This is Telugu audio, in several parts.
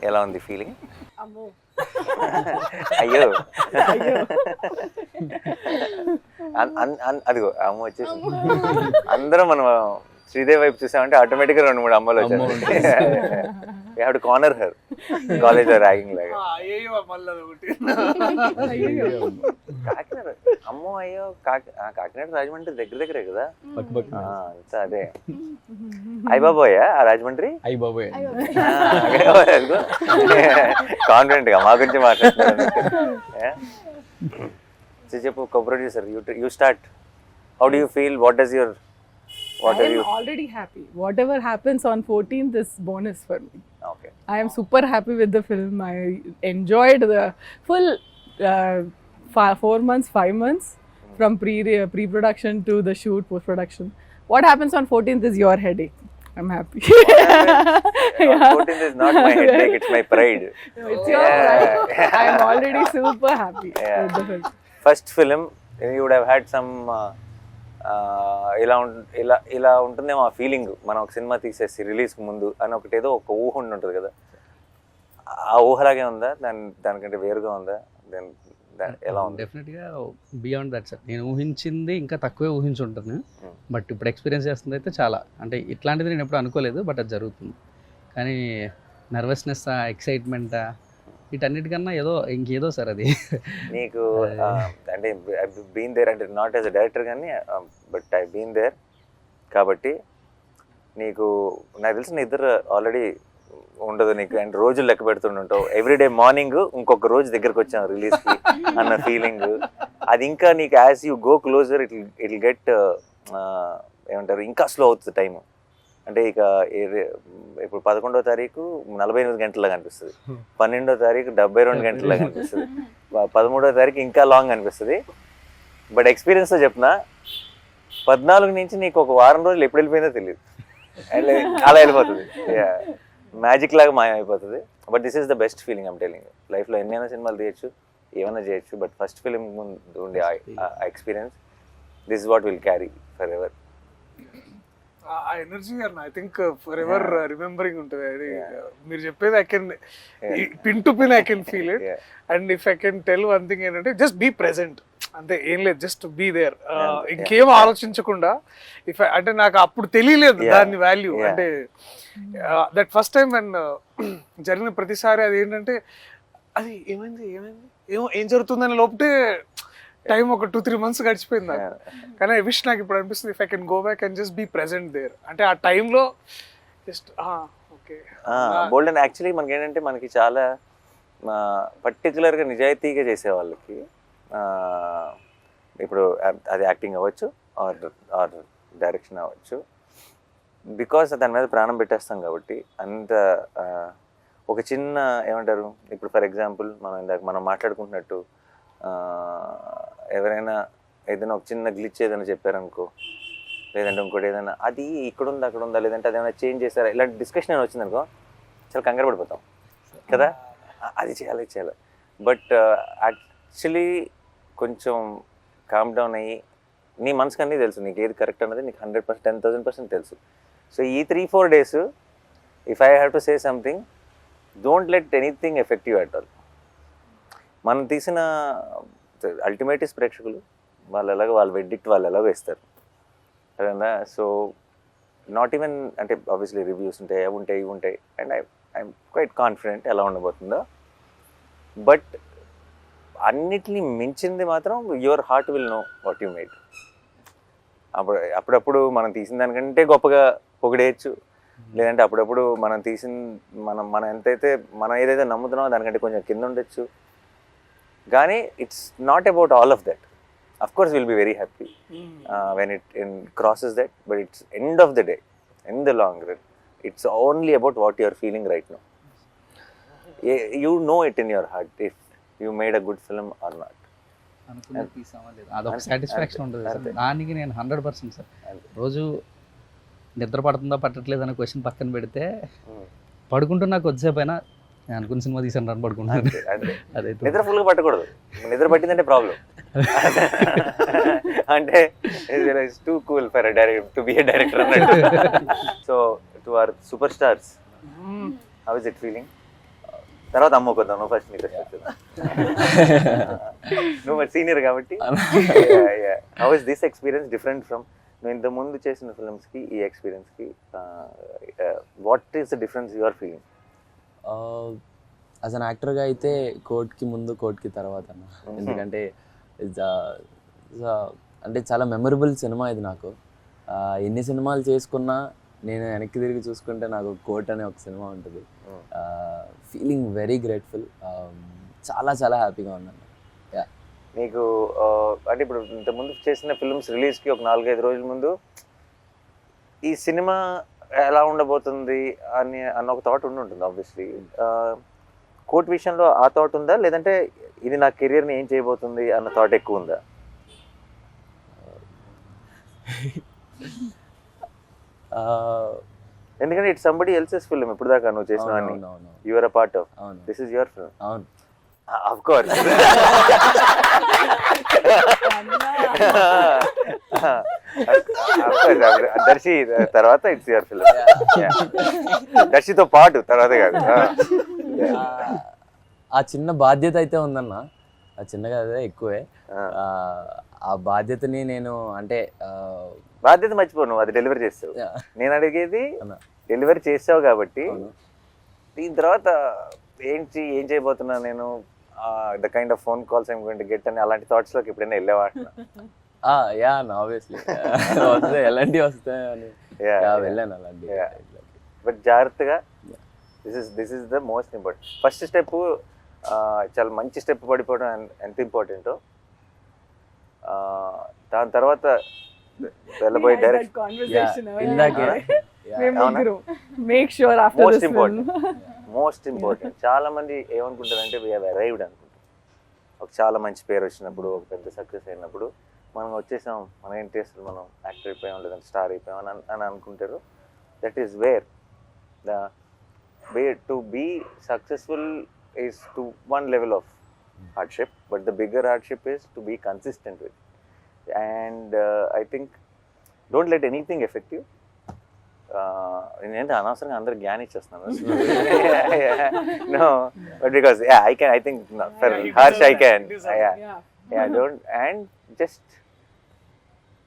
ఎలా ఉంది ఫీలింగ్? అమ్మో అయ్యో అయ్యో అదిగో అమ్మ వచ్చేసి అందరం మనం శ్రీదేవి వైపు చూసామంటే ఆటోమేటిక్ గా 2-3 అమ్మలు అమ్మ వచ్చారు. కార్నర్ హర్ కాలేజ్ లో ర్యాగింగ్ లాగా. అయ్యో మళ్ళీ ఒకటి అయ్యో కాకినాడ అమ్మో అయ్యో కాకినాడ రాజమండ్రి దగ్గరే కదా. అంతా అదే అయ్యబాబోయా ఆ రాజమండ్రి. అయ్యి బాబోయ్ కాన్ఫిడెంట్ గా మా గురించి మాట్లాడుతున్నారు. చెప్పు co-producer, you start. How do you feel? What does your I am already happy. Whatever happens on 14th is bonus for me. Okay I am super happy with the film. I enjoyed the full 4 months, 5 months from pre-production to the shoot, post-production. What happens on 14th is your headache. I'm happy. 14th is not my headache, it's my pride. It's your pride. I am already super happy with the film. First film you would have had some ఇలా ఉంటుందేమో ఆ ఫీలింగ్. మనం ఒక సినిమా తీసేసి రిలీజ్కి ముందు అని ఒకటి ఏదో ఒక ఊహ ఉంటుంది కదా, ఆ ఊహలాగే ఉందా? దానికంటే వేరుగా ఉందా? ఎలా ఉంది? డెఫినెట్గా బియాండ్ దట్ సార్. నేను ఊహించింది ఇంకా తక్కువే ఊహించుంటాను, బట్ ఇప్పుడు ఎక్స్పీరియన్స్ చేస్తుంది అయితే చాలా, అంటే ఇట్లాంటిది నేను ఎప్పుడు అనుకోలేదు, బట్ అది జరుగుతుంది. కానీ నర్వస్నెస్, ఎక్సైట్మెంట్ వీటన్నిటికన్నా ఇంకేదో సార్ అది. నీకు అంటే బీన్ దేర్, అంటే నాట్ యాజ్ అ డైరెక్టర్ కానీ బట్ ఐ బీన్ దేర్ కాబట్టి నీకు నాకు తెలిసిన ఇద్దరు ఆల్రెడీ ఉండదు నీకు, అండ్ రోజులు లెక్క పెడుతుంటావు. ఎవ్రీడే మార్నింగ్ ఇంకొక రోజు దగ్గరకు వచ్చాం రిలీజ్కి అన్న ఫీలింగ్. అది ఇంకా నీకు as you go closer it get ఏమంటారు, ఇంకా స్లో అవుతుంది టైము. అంటే ఇక ఇప్పుడు 11వ తారీఖు 48 గంటల్లాగా అనిపిస్తుంది, 12వ తారీఖు 72 గంటల్లాగా అనిపిస్తుంది, 13వ తారీఖు ఇంకా లాంగ్ అనిపిస్తుంది. బట్ ఎక్స్పీరియన్స్తో చెప్తున్నా, 14 నుంచి నీకు ఒక వారం రోజులు ఎప్పుడు వెళ్ళిపోయిందో తెలియదు, అలా వెళ్ళిపోతుంది. మ్యాజిక్ లాగా మాయమైపోతుంది. But this is the best feeling I'm telling. లైఫ్లో ఎన్నైనా సినిమాలు తీయచ్చు, ఏమైనా చేయొచ్చు, బట్ ఫస్ట్ ఫిలిం ముందు ఉండే experience, this is what will carry for ever. ఆ ఎనర్జీ అన్న I think for ever remembering ఉంటుంది. అది మీరు చెప్పేది I can pin to pin I can feel it. And if I can tell one thing ఏంటంటే జస్ట్ బీ ప్రెజెంట్ అంతే, ఏం లేదు, జస్ట్ బీ దేర్. ఇంకేం ఆలోచించకుండా అంటే నాకు అప్పుడు తెలియలేదు దాని వాల్యూ. అంటే దట్ ఫస్ట్ టైం అండ్ జరిగిన ప్రతిసారి అది ఏంటంటే అది ఏమైంది ఏం జరుగుతుందని లోపటే టైం ఒక 2-3 months గడిచిపోయింది నాకు. కానీ ఐ విష్ నాకు ఇప్పుడు అనిపిస్తుంది if I can go back and just be present there. అంటే ఆ టైంలో just okay bold. And actually మనకి ఏంటంటే మనకి చాలా పర్టికులర్గా నిజాయితీగా చేసే వాళ్ళకి ఇప్పుడు అది యాక్టింగ్ అవ్వచ్చు ఆర్ డైరెక్షన్ అవ్వచ్చు, బికాస్ దాని మీద ప్రాణం పెట్టేస్తాం కాబట్టి అంత ఒక చిన్న ఏమంటారు, ఇప్పుడు ఫర్ ఎగ్జాంపుల్ మనం మాట్లాడుకుంటున్నట్టు ఎవరైనా ఏదైనా ఒక చిన్న గ్లిచ్ ఏదైనా చెప్పారనుకో, లేదంటే ఇంకోటి ఏదైనా అది ఇక్కడ ఉందా అక్కడ ఉందా, లేదంటే అదేమైనా చేంజ్ చేస్తారా, ఇలాంటి డిస్కషన్ ఏమైనా వచ్చిందనుకో చాలా కంగారు పడిపోతాం కదా, అది చేయాలి. బట్ యాక్చువల్లీ కొంచెం కామ్ డౌన్ అయ్యి నీ మనసుకు అన్నీ తెలుసు, నీకు ఏది కరెక్ట్ అన్నది నీకు 100%, 10,000% తెలుసు. సో ఈ 3-4 days if I have to say something, don't let anything effect you at all. మనం తీసిన అల్టిమేట్ ప్రేక్షకులు వాళ్ళ వెడ్డిక్ట్ వాళ్ళు ఎలాగో ఇస్తారు కదా. సో నాట్ ఈవెన్ అంటే ఆబ్వియస్లీ రివ్యూస్ ఉంటాయి, అవి ఉంటాయి, ఇవి ఉంటాయి, అండ్ ఐఎమ్ క్వైట్ కాన్ఫిడెంట్ ఎలా ఉండబోతుందో. బట్ అన్నిటినీ మించింది మాత్రం your heart will know what you made. అప్పుడప్పుడు మనం తీసిన దానికంటే గొప్పగా పొగిడేయచ్చు, లేదంటే అప్పుడప్పుడు మనం మనం మనం ఏదైతే నమ్ముతున్నామో దానికంటే కొంచెం కింద ఉండొచ్చు. కానీ it's not about all of that. Of course will be very happy when it crosses that, but it's end of the day, in the long run, it's only about what you are feeling right now. You know it in your heart if you made a good film or not. అనుకునే పీస్ అవ్వలేదు, అదొక సాటిస్ఫాక్షన్ ఉంటుంది సార్. దానికి నేను 100% సార్. రోజు నిద్ర పడుతుందా పట్టట్లేదు అనే క్వశ్చన్ పక్కన పెడితే, పడుకుంటున్నా కొద్దిసేపు అయినా నేను అనుకున్న సినిమా తీసాను రన్ పడుకుంటున్నాను. అదైతే నిద్ర ఫుల్గా పట్టకూడదు, నిద్ర పట్టిందంటే ప్రాబ్లం. అంటే it's too cool for to be a director అన్నట్టు. So to our superstars, how is it feeling? తర్వాత అమ్మకు వద్దాం, నువ్వు ఫస్ట్ నీకు నువ్వు మరి సీనియర్ కాబట్టి. How is this experience different from నువ్వు ఇంత ముందు చేసిన ఫిల్మ్స్కి ఈ ఎక్స్పీరియన్స్కి? What is the difference you are feeling? As an యాక్టర్గా అయితే కోర్ట్కి ముందు కోర్ట్కి తర్వాత అన్న. ఎందుకంటే అంటే చాలా మెమరబుల్ సినిమా ఇది నాకు. ఎన్ని సినిమాలు చేసుకున్నా నేను వెనక్కి తిరిగి చూసుకుంటే నాకు కోర్ట్ అనే ఒక సినిమా ఉంటుంది. ఫీలింగ్ వెరీ గ్రేట్ఫుల్, చాలా చాలా హ్యాపీగా ఉన్నాను. నీకు అంటే ఇప్పుడు ఇంతకుముందు చేసిన ఫిల్మ్స్ రిలీజ్కి ఒక 4-5 రోజుల ముందు ఈ సినిమా ఎలా ఉండబోతుంది అన్న ఒక థాట్ ఉంటుంది ఆబ్వియస్లీ. కోర్ట్ విషయంలో ఆ థాట్ ఉందా, లేదంటే ఇది నా కెరియర్ని ఏం చేయబోతుంది అన్న థాట్ ఎక్కువ ఉందా? ఎందుకంటే ఇట్స్ సంబడి ఎల్సెస్ ఫిల్మ్. ఇప్పుడు దాకా నువ్వు చేసినవన్నీ you are a part of. This is your film. అవును, ఆఫ్ కోర్స్. దర్శి తర్వాత ఇట్స్ యువర్ ఫిల్మ్. దర్శితో పాటు తర్వాత కాదు. ఆ చిన్న బాధ్యత అయితే ఉందన్న, ఆ చిన్నగా అదే ఎక్కువే. ఆ బాధ్యతని నేను అంటే బాధ్యత మర్చిపో, నువ్వు అది డెలివరీ చేస్తావు. నేను అడిగేది డెలివరీ చేసావు కాబట్టి దీని తర్వాత ఏం చేయబోతున్నా నేను, the kind of phone calls I'm going to get అని అలాంటి థాట్స్ లోకి ఎప్పుడైనా వెళ్ళేవా? యా ఆబ్వియస్లీ వస్తే ఎలాంటివి వస్తాయని వెళ్ళాను అలాంటి. బట్ జాగ్రత్తగా, this is the most important. First step చాలా మంచి స్టెప్ పడిపోవడం ఎంత ఇంపార్టెంటో, దాని తర్వాత వెళ్ళబోయే డైరెక్ట్ మోస్ట్ ఇంపార్టెంట్. చాలా మంది ఏమనుకుంటారంటే వీ హ్యావ్ అరైవ్డ్ అనుకుంటారు. ఒక చాలా మంచి పేరు వచ్చినప్పుడు, ఒక పెద్ద సక్సెస్ అయినప్పుడు మనం వచ్చేసాం, మన ఏంటి అసలు మనం యాక్టర్ అయిపోయాం లేదంటే స్టార్ అయిపోయాం అని అనుకుంటారు. That is where the way to be successful is to one level of hardship, but the bigger hardship is to be consistent with. And I think don't let anything affect you. నేనంటే అనవసరంగా అందరు జ్ఞానం ఇచ్చేస్తున్నాను. No, but because I think for harsh I can. Don't, and just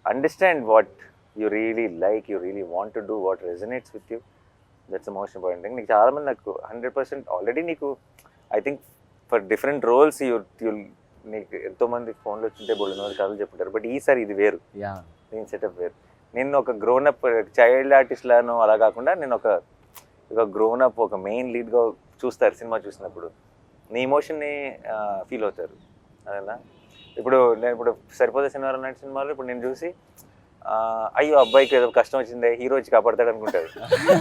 understand what you really like, you really want to do, what resonates with you. That's the most important thing. నీకు చాలా మంది నాకు 100% ఆల్రెడీ నీకు I think for different roles నీకు ఎంతోమంది ఫోన్లో వచ్చింటే బోల్డ్ కథలు చెప్పుంటారు. బట్ ఈసారి ఇది వేరు, నేను సెటప్ వేరు. నేను ఒక గ్రోనప్ చైల్డ్ ఆర్టిస్ట్ లాను అలా కాకుండా నేను ఒక గ్రోనప్, ఒక మెయిన్ లీడ్గా చూస్తారు సినిమా చూసినప్పుడు. నీ ఎమోషన్ని ఫీల్ అవుతారు అదేనా. నేను ఇప్పుడు సరిపోతే శనివారం నాటి సినిమాలో ఇప్పుడు నేను చూసి అయ్యో అబ్బాయికి ఏదో కష్టం వచ్చిందే, హీరో వచ్చి కాపాడతాడు అనుకుంటారు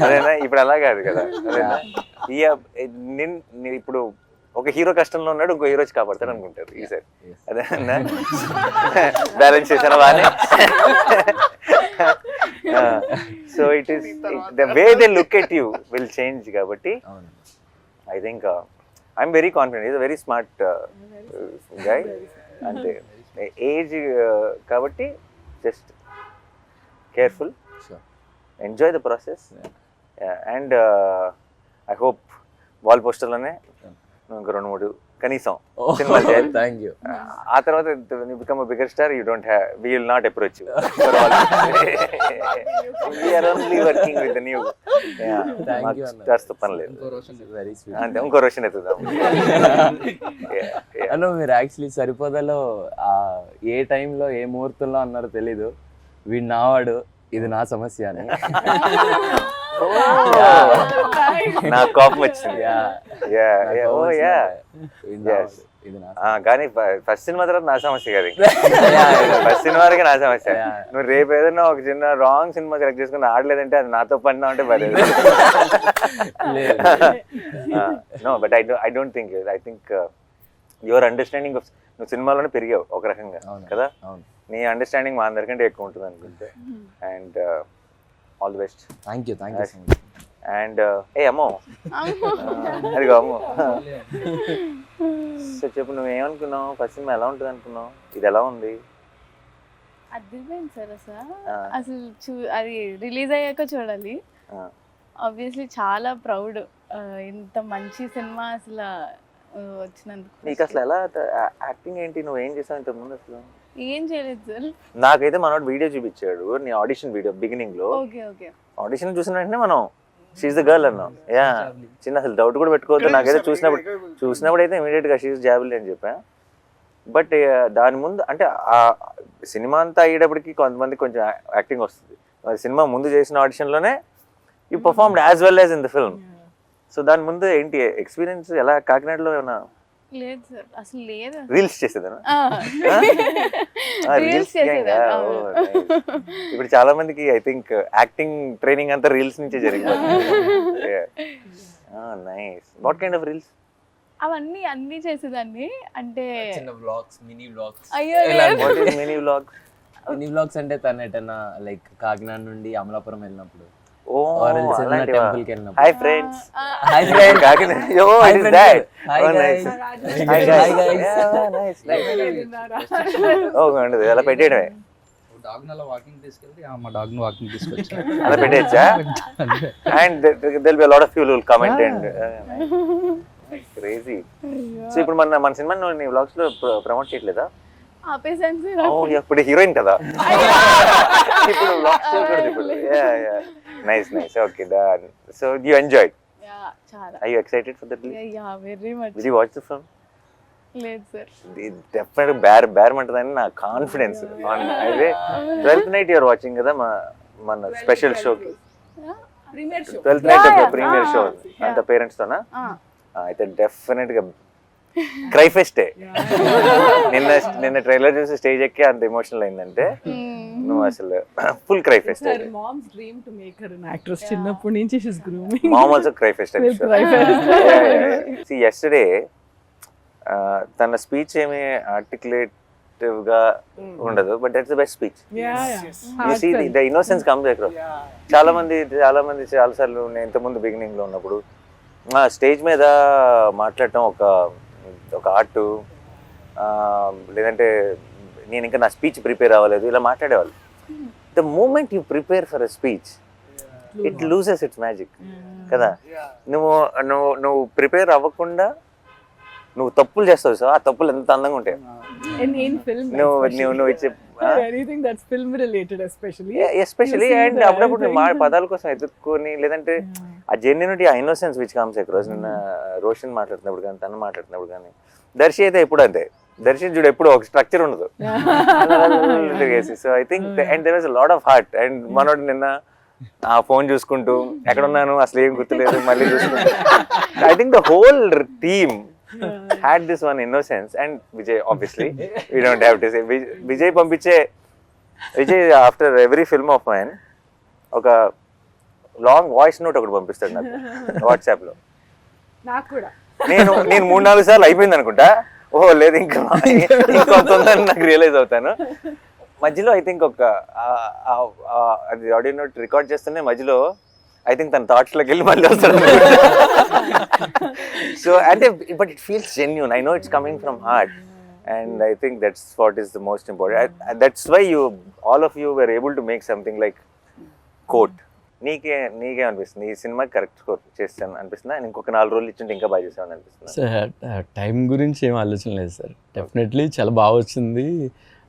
అదేనా. ఇప్పుడు అలా కాదు కదా అదేనా. ఇప్పుడు ఒక హీరో కష్టంలో ఉన్నాడు, ఇంకో హీరో వచ్చి కాపాడతాడు అనుకుంటారు ఈసారి అదేనా. బ్యాలెన్స్ చేసాను బాగానే. So it is the way they look at you will change. కాబట్టి I think I'm very confident. Is a very smart guy. అంటే ఏజ్ కాబట్టి just careful, enjoy the process. And I hope wall పోస్టర్లోనే ఇంకా 2-3 కనీసం సినిమాలు చేయాలి. Thank you. ఆ తర్వాత become a bigger star, you don't have, we will not approach you. We are only working with the new stars. పని లేదు అంతే. ఇంకో రోషన్ ఎత్తుదాం. అన్న మీరు యాక్చువల్లీ సరిపోదలో ఏ టైంలో ఏ ముహూర్తంలో అన్నారో తెలీదు, వీడు నావాడు, ఇది నా సమస్య అని. నాకు కోపం వచ్చింది. కానీ ఫస్ట్ సినిమా తర్వాత నా సమస్య కాదు, ఫస్ట్ సినిమా వరకు నా సమస్య. నువ్వు రేపు ఏదైనా ఒక చిన్న రాంగ్ సినిమా సెలెక్ట్ చేసుకుని ఆడలేదంటే అది నాతో పడినా అంటే పర్లేదు. No, but I don't think. I think your understanding of, నువ్వు సినిమాలోనే పెరిగావు ఒక రకంగా కదా, నీ అండర్స్టాండింగ్ మా అందరికంటే ఎక్కువ ఉంటుంది అనుకుంటే. And all the best. Thank you. And అమ్మో అదిగో అమ్మో. సో చెప్పు, నువ్వేమనుకున్నావు? ఫస్ట్ సినిమా ఎలా ఉంటుంది అనుకున్నావు? ఇది ఎలా ఉంది? అదిరిపోయింది సార్. అసలు అది రిలీజ్ అయ్యాక చూడాలి. ఆబ్వియస్లీ చాలా ప్రౌడ్ ఇంత మంచి సినిమా అసలు వచ్చినందుకు నీకు అసలు ఎలా యాక్టింగ్ ఏంటి, నువ్వు ఏం చేసావు ఇంతకు ముందు అసలు? ఏం చేయలేదు సార్. నాకైతే మనోడు వీడియో చూపించాడు, నీ ఆడిషన్ వీడియో బిగినింగ్ లో. Okay okay. ఆడిషన్ చూసిన వెంటనే మనం షీఈ్ ద గర్ల్ అన్నాం. యా, చిన్న అసలు డౌట్ కూడా పెట్టుకోవద్దు. నాకైతే చూసినప్పుడు అయితే ఇమీడియట్ గా షీఈ్ జాబిల్ అని చెప్పా. బట్ దాని ముందు అంటే ఆ సినిమా అంతా అయ్యేటప్పటికి కొంతమంది కొంచెం యాక్టింగ్ వస్తుంది. మరి సినిమా ముందు చేసిన ఆడిషన్లోనే you performed as well as in the film. So దాని ముందు ఏంటి ఎక్స్పీరియన్స్ ఎలా? కాకినాడలో ఏమన్నా లేదు సార్, అసలు లేదు. రీల్స్ చేసేదానా? రీల్స్ చేసేదా? ఇప్పుడు చాలా మందికి ఐ థింక్ యాక్టింగ్ ట్రైనింగ్ అంతా రీల్స్ నుంచే జరిగింది. Nice. What kind of reels? అవన్నీ అన్ని చేసేదాన్ని. అంటే చిన్న వ్లాగ్స్, మినీ వ్లాగ్స్. అయ్యో what is mini vlog? Mini vlogs అంటే తను ఎటన్నా లైక్ కాకినాడ నుండి అమలాపురం వెళ్ళినప్పుడు, ఓ టెంపుల్ కి వెళ్ళినప్పుడు. Hi friends. Hi friend. Kakinada. Oh it is that. Hi Oh, guys. nice. Hi guys. ఓ ఉండదు అలా పెట్టేయడమే. డాగ్ని అలా వాకింగ్ తీసుకెళ్ళి మా డాగ్ని వాకింగ్ తీసుకొచ్చా. అలా పెట్టేయచ్చా? And there'll be a lot of people who will comment and crazy. So ఇప్పుడు మన సినిమా నీ వ్లాగ్స్ లో ప్రమోట్ చేయట్లేదా? ఆపేసాను సార్. ఓ ఇప్పుడు హీరోయిన్ కదా, ఇప్పుడు వ్లాగ్స్ చేయకూడదు ఇప్పుడు. Nice nice. Okay done. So you enjoyed? Yeah చాలా. Are you excited for the release? Yeah very much. Did you watch the film? లేదు సార్. డెఫినెట్ బేరమంటదని నా కాన్ఫిడెన్స్. అయితే 12th night యూఆర్ వాచింగ్ కదా మన స్పెషల్ షోకి. Premiere show. 12th night Yeah, premiere show yeah. అంత పేరెంట్స్ తోనా? అయితే డెఫినెట్ గా క్రై ఫెస్టే. నిన్న ట్రైలర్ చూసి స్టేజ్ ఎక్కి అంత ఎమోషనల్ అయిందంటే నువ్వు అసలు full cry pest. Her mom's dream to make her an actress. చిన్నప్పటి నుంచి she's grooming. Mom also cry fest. Will cry fest. See yesterday తన స్పీచ్ ఏమి ఆర్టికులేటివ్ గా ఉండదు, but that's the best speech. Yeah. You see the innocence comes across. చాలా మంది చాలాసార్లు నేను ఇంతకుముందు బిగినింగ్ లో ఉన్నప్పుడు స్టేజ్ మీద మాట్లాడటం ఒక ఆర్ట్, లేదంటే నేను ఇంకా నా స్పీచ్ ప్రిపేర్ అవ్వలేదు ఇలా మాట్లాడేవాళ్ళు. The moment you prepare for a speech it loses its magic కదా. నువ్వు ప్రిపేర్ అవ్వకుండా నువ్వు తప్పులు చేస్తావు. సో ఆ తప్పులు ఎంత అందంగా ఉంటాయి. In film. నువ్వు ఇచ్చే Anything that's film related especially. Especially You see and the అప్పుడప్పుడు thing. మా పదాల కోసం ఎదుర్కొని, లేదంటే ఆ జెన్యూనిటీ, ఆ ఇన్నోసెన్స్ విచ్ కమ్స్ అక్రాస్. నిన్న రోషన్ మాట్లాడుతున్నప్పుడు కానీ తను మాట్లాడుతున్నప్పుడు కానీ, దర్శి అయితే ఎప్పుడు అంతే. దర్శి చూడు ఎప్పుడు ఒక స్ట్రక్చర్ ఉండదు. So I think and there was a lot of heart. And మనోడు నిన్న ఆ ఫోన్ చూసుకుంటూ ఎక్కడ ఉన్నాను అసలు ఏం గుర్తులేదు మళ్ళీ చూసుకుంటూ, I think the whole team had this one innocence. And Vijay, obviously we don't have to say Vijay పంపించే Vijay after every film of mine ఒక లాంగ్ వాయిస్ నోట్ ఒకటి పంపిస్తాడు నాకు వాట్సాప్ లో. నాకు కూడా. నేను 3-4 సార్లు అయిపోయింది అనుకుంటా. ఓహో లేదు ఇంకా ఇంకొంత ఉందని నాకు రియలైజ్ అవుతాను. మధ్యలో ఐ థింక్ అది ఆడియో నోట్ రికార్డ్ చేస్తూనే మధ్యలో ఐ థింక్ తన థాట్స్లోకి వెళ్ళి మళ్ళీ వస్తాడు. సో అంటే but it feels genuine. I know it's coming from heart and I think that's what is the most important. That's why all of you were able to make something like Court. నీకే అనిపిస్తుంది ఈ సినిమాకి కరెక్ట్ స్కోర్ చేస్తాను అనిపిస్తుందా? ఇంకొక 4 రోజులు ఇచ్చింటే ఇంకా బాగా చేస్తామని అనిపిస్తుంది? సార్ టైం గురించి ఏం ఆలోచన లేదు సార్. డెఫినెట్లీ చాలా బాగా వచ్చింది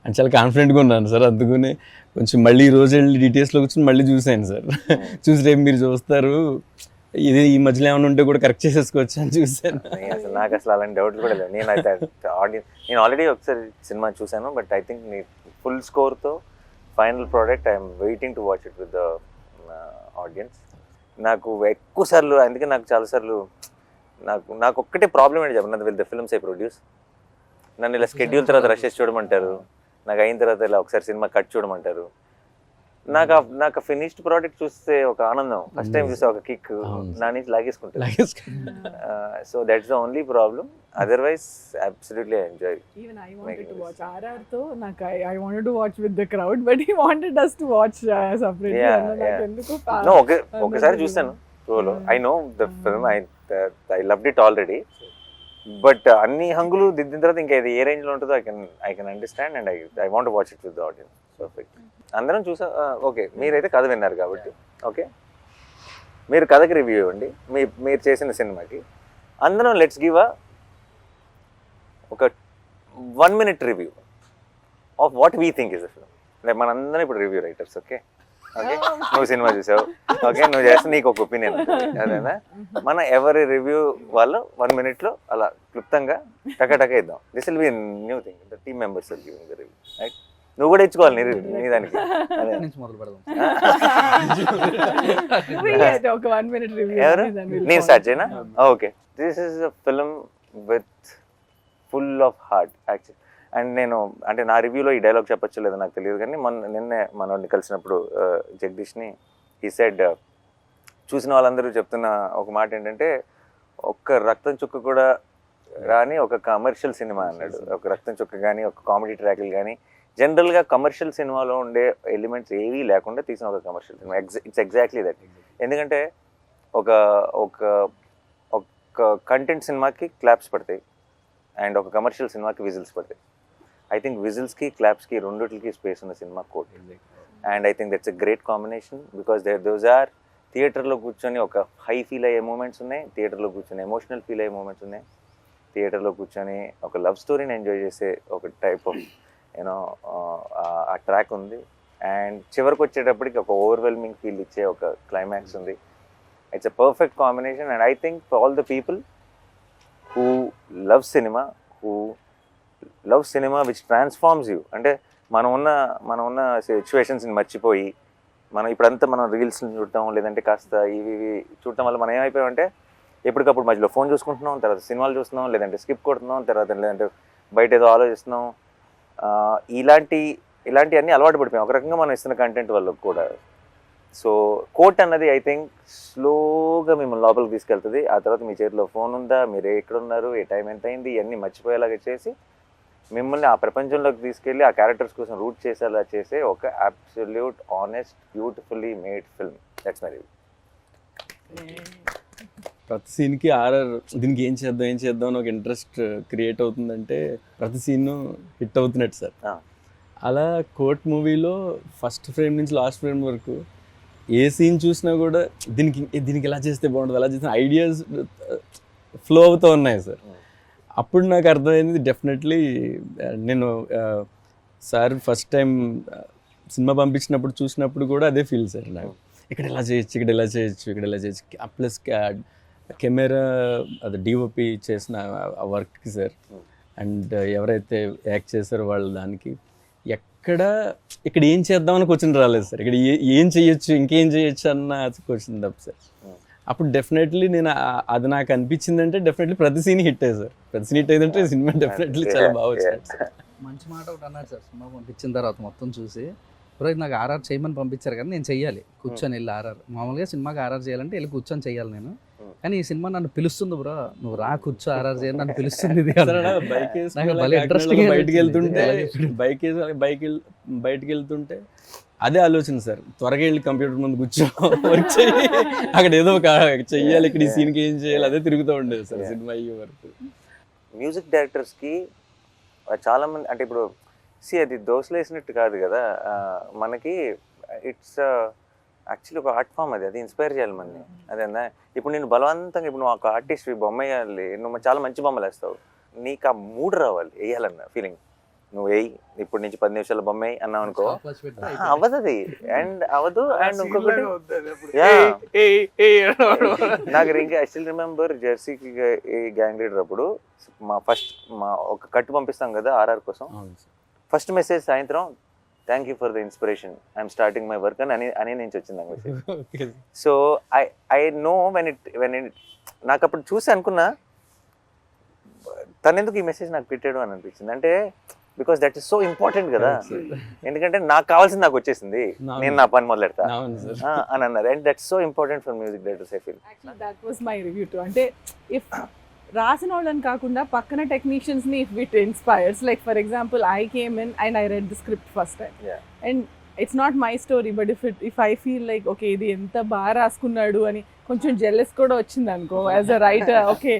అండ్ చాలా కాన్ఫిడెంట్గా ఉన్నాను సార్. అందుకనే కొంచెం మళ్ళీ ఈ రోజు వెళ్ళి డీటెయిల్స్లో కూర్చొని మళ్ళీ చూసాను సార్. చూసి రేపు మీరు చూస్తారు ఇది ఈ మధ్యలో ఏమైనా ఉంటే కూడా కరెక్ట్ చేసేసుకోవచ్చు అని చూసాను. అసలు నాకు అసలు అలాంటి డౌట్లు కూడా లేవు. నేను ఆల్రెడీ ఒకసారి సినిమా చూశాను, బట్ ఐ థింక్ నీ ఫుల్ స్కోర్తో final product I'm waiting to watch it with the audience. నాకు ఎక్కువ సార్లు, అందుకే నాకు చాలాసార్లు నాకు ఒక్కటే ప్రాబ్లం ఏంటి చెప్పండి, will the films I produce. నన్ను ఇలా స్కెడ్యూల్ తర్వాత రషెస్ చూడమంటారు, నాకు అయిన తర్వాత ఇలా ఒకసారి సినిమా కట్ చూడమంటారు. నాకు ఫినిష్డ్ ప్రోడక్ట్ చూస్తే ఒక ఆనందం, ఫస్ట్ టైం చూస్తే ఒక కిక్ నా నుంచి లాగేసుకుంటాను. So that's the only problem. Otherwise absolutely I enjoy. Even I wanted to watch RR తో నాకు I wanted to watch with the crowd, but he wanted us to watch separately. నాకు ఎందుకు నో ఒకసారి చూసాను షోలో. I know the film, I loved it already. But అన్ని హంగులు దిద్దిన తర్వాత ఇంకా ఇది ఏ రేంజ్ లో ఉంటుందో I can understand and I want watch it with the audience. Perfect. అందరం చూసా. ఓకే, మీరైతే కథ విన్నారు కాబట్టి ఓకే. మీరు కథకి రివ్యూ ఇవ్వండి, మీరు చేసిన సినిమాకి. అందరం లెట్స్ గివ్ ఒక 1 minute review of what we think is the film. Like మనందరం ఇప్పుడు రివ్యూ రైటర్స్. ఓకే ఓకే, నువ్వు సినిమా చూసావు, ఓకే, నువ్వు చేస్తే నీకు ఒక ఒపీనియన్ ఉంటుంది, అదేనా? మన ఎవరి రివ్యూ వాళ్ళు 1 minute అలా క్లుప్తంగా టక ఇద్దాం. This will be new thing, the team members will giving the review, right? నువ్వు కూడా ఇచ్చుకోవాలి నీ దానికి. అదే నుంచి మొదలు పెడదాం. ఒక 1 minute review. ఎవరు? then we'll నేను follow. స్టార్ట్ చేయనా? Okay, this is a film with full of heart actual. And నేను అంటే నా రివ్యూలో ఈ డైలాగ్ చెప్పొచ్చు లేదో నాకు తెలియదు, కానీ నిన్నే మనోడిని కలిసినప్పుడు జగదీష్ని ఈ సైడ్ చూసిన వాళ్ళందరూ చెప్తున్న ఒక మాట ఏంటంటే, ఒక్క రక్తం చుక్క కూడా రాని ఒక కమర్షియల్ సినిమా అన్నాడు. ఒక రక్తం చుక్క కానీ ఒక కామెడీ ట్రాక్లు కానీ జనరల్గా కమర్షియల్ సినిమాలో ఉండే ఎలిమెంట్స్ ఏవీ లేకుండా తీసిన ఒక commercial cinema. It's exactly that. ఎందుకంటే ఒక ఒక ఒక కంటెంట్ సినిమాకి క్లాప్స్ పడతాయి అండ్ ఒక కమర్షియల్ సినిమాకి విజిల్స్ పడతాయి. ఐ థింక్ విజిల్స్కి క్లాప్స్కి రెండిటికి స్పేస్ ఉన్న cinema Court. And I think that's a great combination because those are థియేటర్లో కూర్చొని ఒక హై ఫీల్ అయ్యే మూమెంట్స్ ఉన్నాయి, థియేటర్లో కూర్చొని ఎమోషనల్ ఫీల్ అయ్యే మూమెంట్స్ ఉన్నాయి, థియేటర్లో కూర్చొని ఒక లవ్ స్టోరీని ఎంజాయ్ చేసే ఒక టైప్ ఆఫ్ యూనో ఆ ట్రాక్ ఉంది. అండ్ చివరికి వచ్చేటప్పటికి ఒక ఓవర్వెల్మింగ్ ఫీల్ ఇచ్చే ఒక క్లైమాక్స్ ఉంది. It's a perfect combination. And I think for all the people who love cinema which transforms you, అంటే మనం ఉన్న సిచ్యువేషన్స్ని మర్చిపోయి ఇప్పుడంతా మనం రీల్స్ని చూడటం లేదంటే కాస్త ఇవి చూడటం వల్ల మనం ఏమైపోయామంటే ఎప్పటికప్పుడు మధ్యలో ఫోన్ చూసుకుంటున్నాం, తర్వాత సినిమాలు చూస్తున్నాం, లేదంటే స్కిప్ కొడుతున్నాం, లేదంటే బయట ఏదో ఆలోచిస్తున్నాం. ఇలాంటివన్నీ అలవాటు పడిపోయాం ఒక రకంగా మనం ఇస్తున్న కంటెంట్ వల్ల కూడా. సో కోట్ అన్నది ఐ థింక్ స్లోగా మిమ్మల్ని లోపలికి తీసుకెళ్తుంది. ఆ తర్వాత మీ చేతిలో ఫోన్ ఉందా, మీరు ఎక్కడున్నారు, ఏ టైం ఎంత అయింది, ఇవన్నీ మర్చిపోయేలాగా చేసి మిమ్మల్ని ఆ ప్రపంచంలోకి తీసుకెళ్ళి ఆ క్యారెక్టర్స్ కోసం రూట్ చేసేలా చేసే ఒక absolute honest beautifully made film. That's my review. ప్రతి సీన్కి దీనికి ఏం చేద్దాం అని ఒక ఇంట్రెస్ట్ క్రియేట్ అవుతుందంటే ప్రతి సీన్ హిట్ అవుతున్నట్టు సార్. అలా కోర్ట్ మూవీలో ఫస్ట్ ఫ్రేమ్ నుంచి లాస్ట్ ఫ్రేమ్ వరకు ఏ సీన్ చూసినా కూడా దీనికి ఎలా చేస్తే బాగుంటుంది, అలా చేసిన ఐడియాస్ ఫ్లో అవుతూ ఉన్నాయి సార్. అప్పుడు నాకు అర్థమైంది డెఫినెట్లీ నేను సార్ ఫస్ట్ టైం సినిమా పంపించినప్పుడు చూసినప్పుడు కూడా అదే ఫీల్ సార్ నాకు. ఇక్కడ ఎలా చేయొచ్చు ప్లస్ కెమెరా అది డిఓపి చేసిన ఆ వర్క్ సార్. అండ్ ఎవరైతే యాక్ట్ చేశారో వాళ్ళు దానికి ఇక్కడ ఏం చేద్దామని క్వశ్చన్ రాలేదు సార్. ఇక్కడ ఏం చేయొచ్చు, ఇంకేం చేయొచ్చు అన్న క్వశ్చన్ తప్ప సార్. అప్పుడు డెఫినెట్లీ నేను అది నాకు అనిపించిందంటే డెఫినెట్లీ ప్రతి సీన్ హిట్ అయ్యి సార్. ప్రతి సీన్ హిట్ అయిందంటే సినిమా డెఫినెట్లీ చాలా బాగా వచ్చింది సార్. మంచి మాట ఒకటి అన్నారు సార్ సినిమా పంపించిన తర్వాత మొత్తం చూసి, బ్రో నాకు ఆర్ఆర్ చేయమని పంపించారు కానీ నేను చెయ్యాలి కూర్చొని వెళ్ళి ఆర్ఆర్. మామూలుగా సినిమాకి ఆర్ఆర్ చేయాలంటే వెళ్ళి కూర్చొని చెయ్యాలి నేను, కానీ ఈ సినిమా నన్ను పిలుస్తుంది బ్రో, నువ్వు రా కూర్చో ఆర్ఆర్ చేయాలి నన్ను పిలుస్తుంది. బయటకు వెళ్తుంటే అదే ఆలోచన సార్, త్వరగా వెళ్ళి కంప్యూటర్ ముందు కూర్చో వర్క్ చేయి, అక్కడ ఏదో ఒక చెయ్యాలి, ఇక్కడ ఈ సీన్కి ఏం చేయాలి అదే తిరుగుతూ ఉండేది సార్ సినిమా అయ్యే వరకు. మ్యూజిక్ డైరెక్టర్స్కి చాలామంది అంటే ఇప్పుడు అది దోశలు వేసినట్టు కాదు కదా, మనకి ఇట్స్ యాక్చువల్లీ ఒక ఆర్ట్ ఫామ్, అది ఇన్స్పైర్ చేయాలి మనని. అదేనా ఇప్పుడు నేను బలవంతంగా ఇప్పుడు నువ్వు ఒక ఆర్టిస్ట్ బొమ్మ వేయాలి, నువ్వు చాలా మంచి బొమ్మలు వేస్తావు, నీకు ఆ మూడ్ రావాలి వేయాలన్న ఫీలింగ్. నువ్వు వేయి ఇప్పుడు నుంచి 10 నిమిషాల బొమ్మ వేయి అన్నావు అనుకో, అవ్వదు అది. అండ్ అవ్వదు. అండ్ ఇంకొకటి నాకు ఇంకా ఐ స్టిల్ రిమెంబర్ జెర్సీకి గ్యాంగ్ లీడర్ అప్పుడు మా ఒక కట్టు పంపిస్తాం కదా ఆర్ఆర్ కోసం, ఫస్ట్ మెసేజ్ సాయంత్రం thank you for the inspiration I'm starting my work అని నుంచి వచ్చింది నాకు మెసేజ్. So I know when it నాకు అప్పుడు చూసి అనుకున్నా తనెందుకు ఈ మెసేజ్ నాకు పెట్టాడు అని అనిపించింది. అంటే because that is so important కదా, ఎందుకంటే నాకు కావాల్సింది నాకు వచ్చేసింది, నేను నా పని మొదలెడతా అని అన్నారు. And that's so important for music directors I feel. That was my review too. అంటే ఇఫ్ రాసిన వాళ్ళని కాకుండా పక్కన టెక్నీషియన్స్ని if it inspires, like for example I came in and I read the script first time and it's not my story, but if I feel like okay ఇది ఎంత బాగా రాసుకున్నాడు అని కొంచెం జెల్లెస్ కూడా వచ్చింది అనుకో as a writer, okay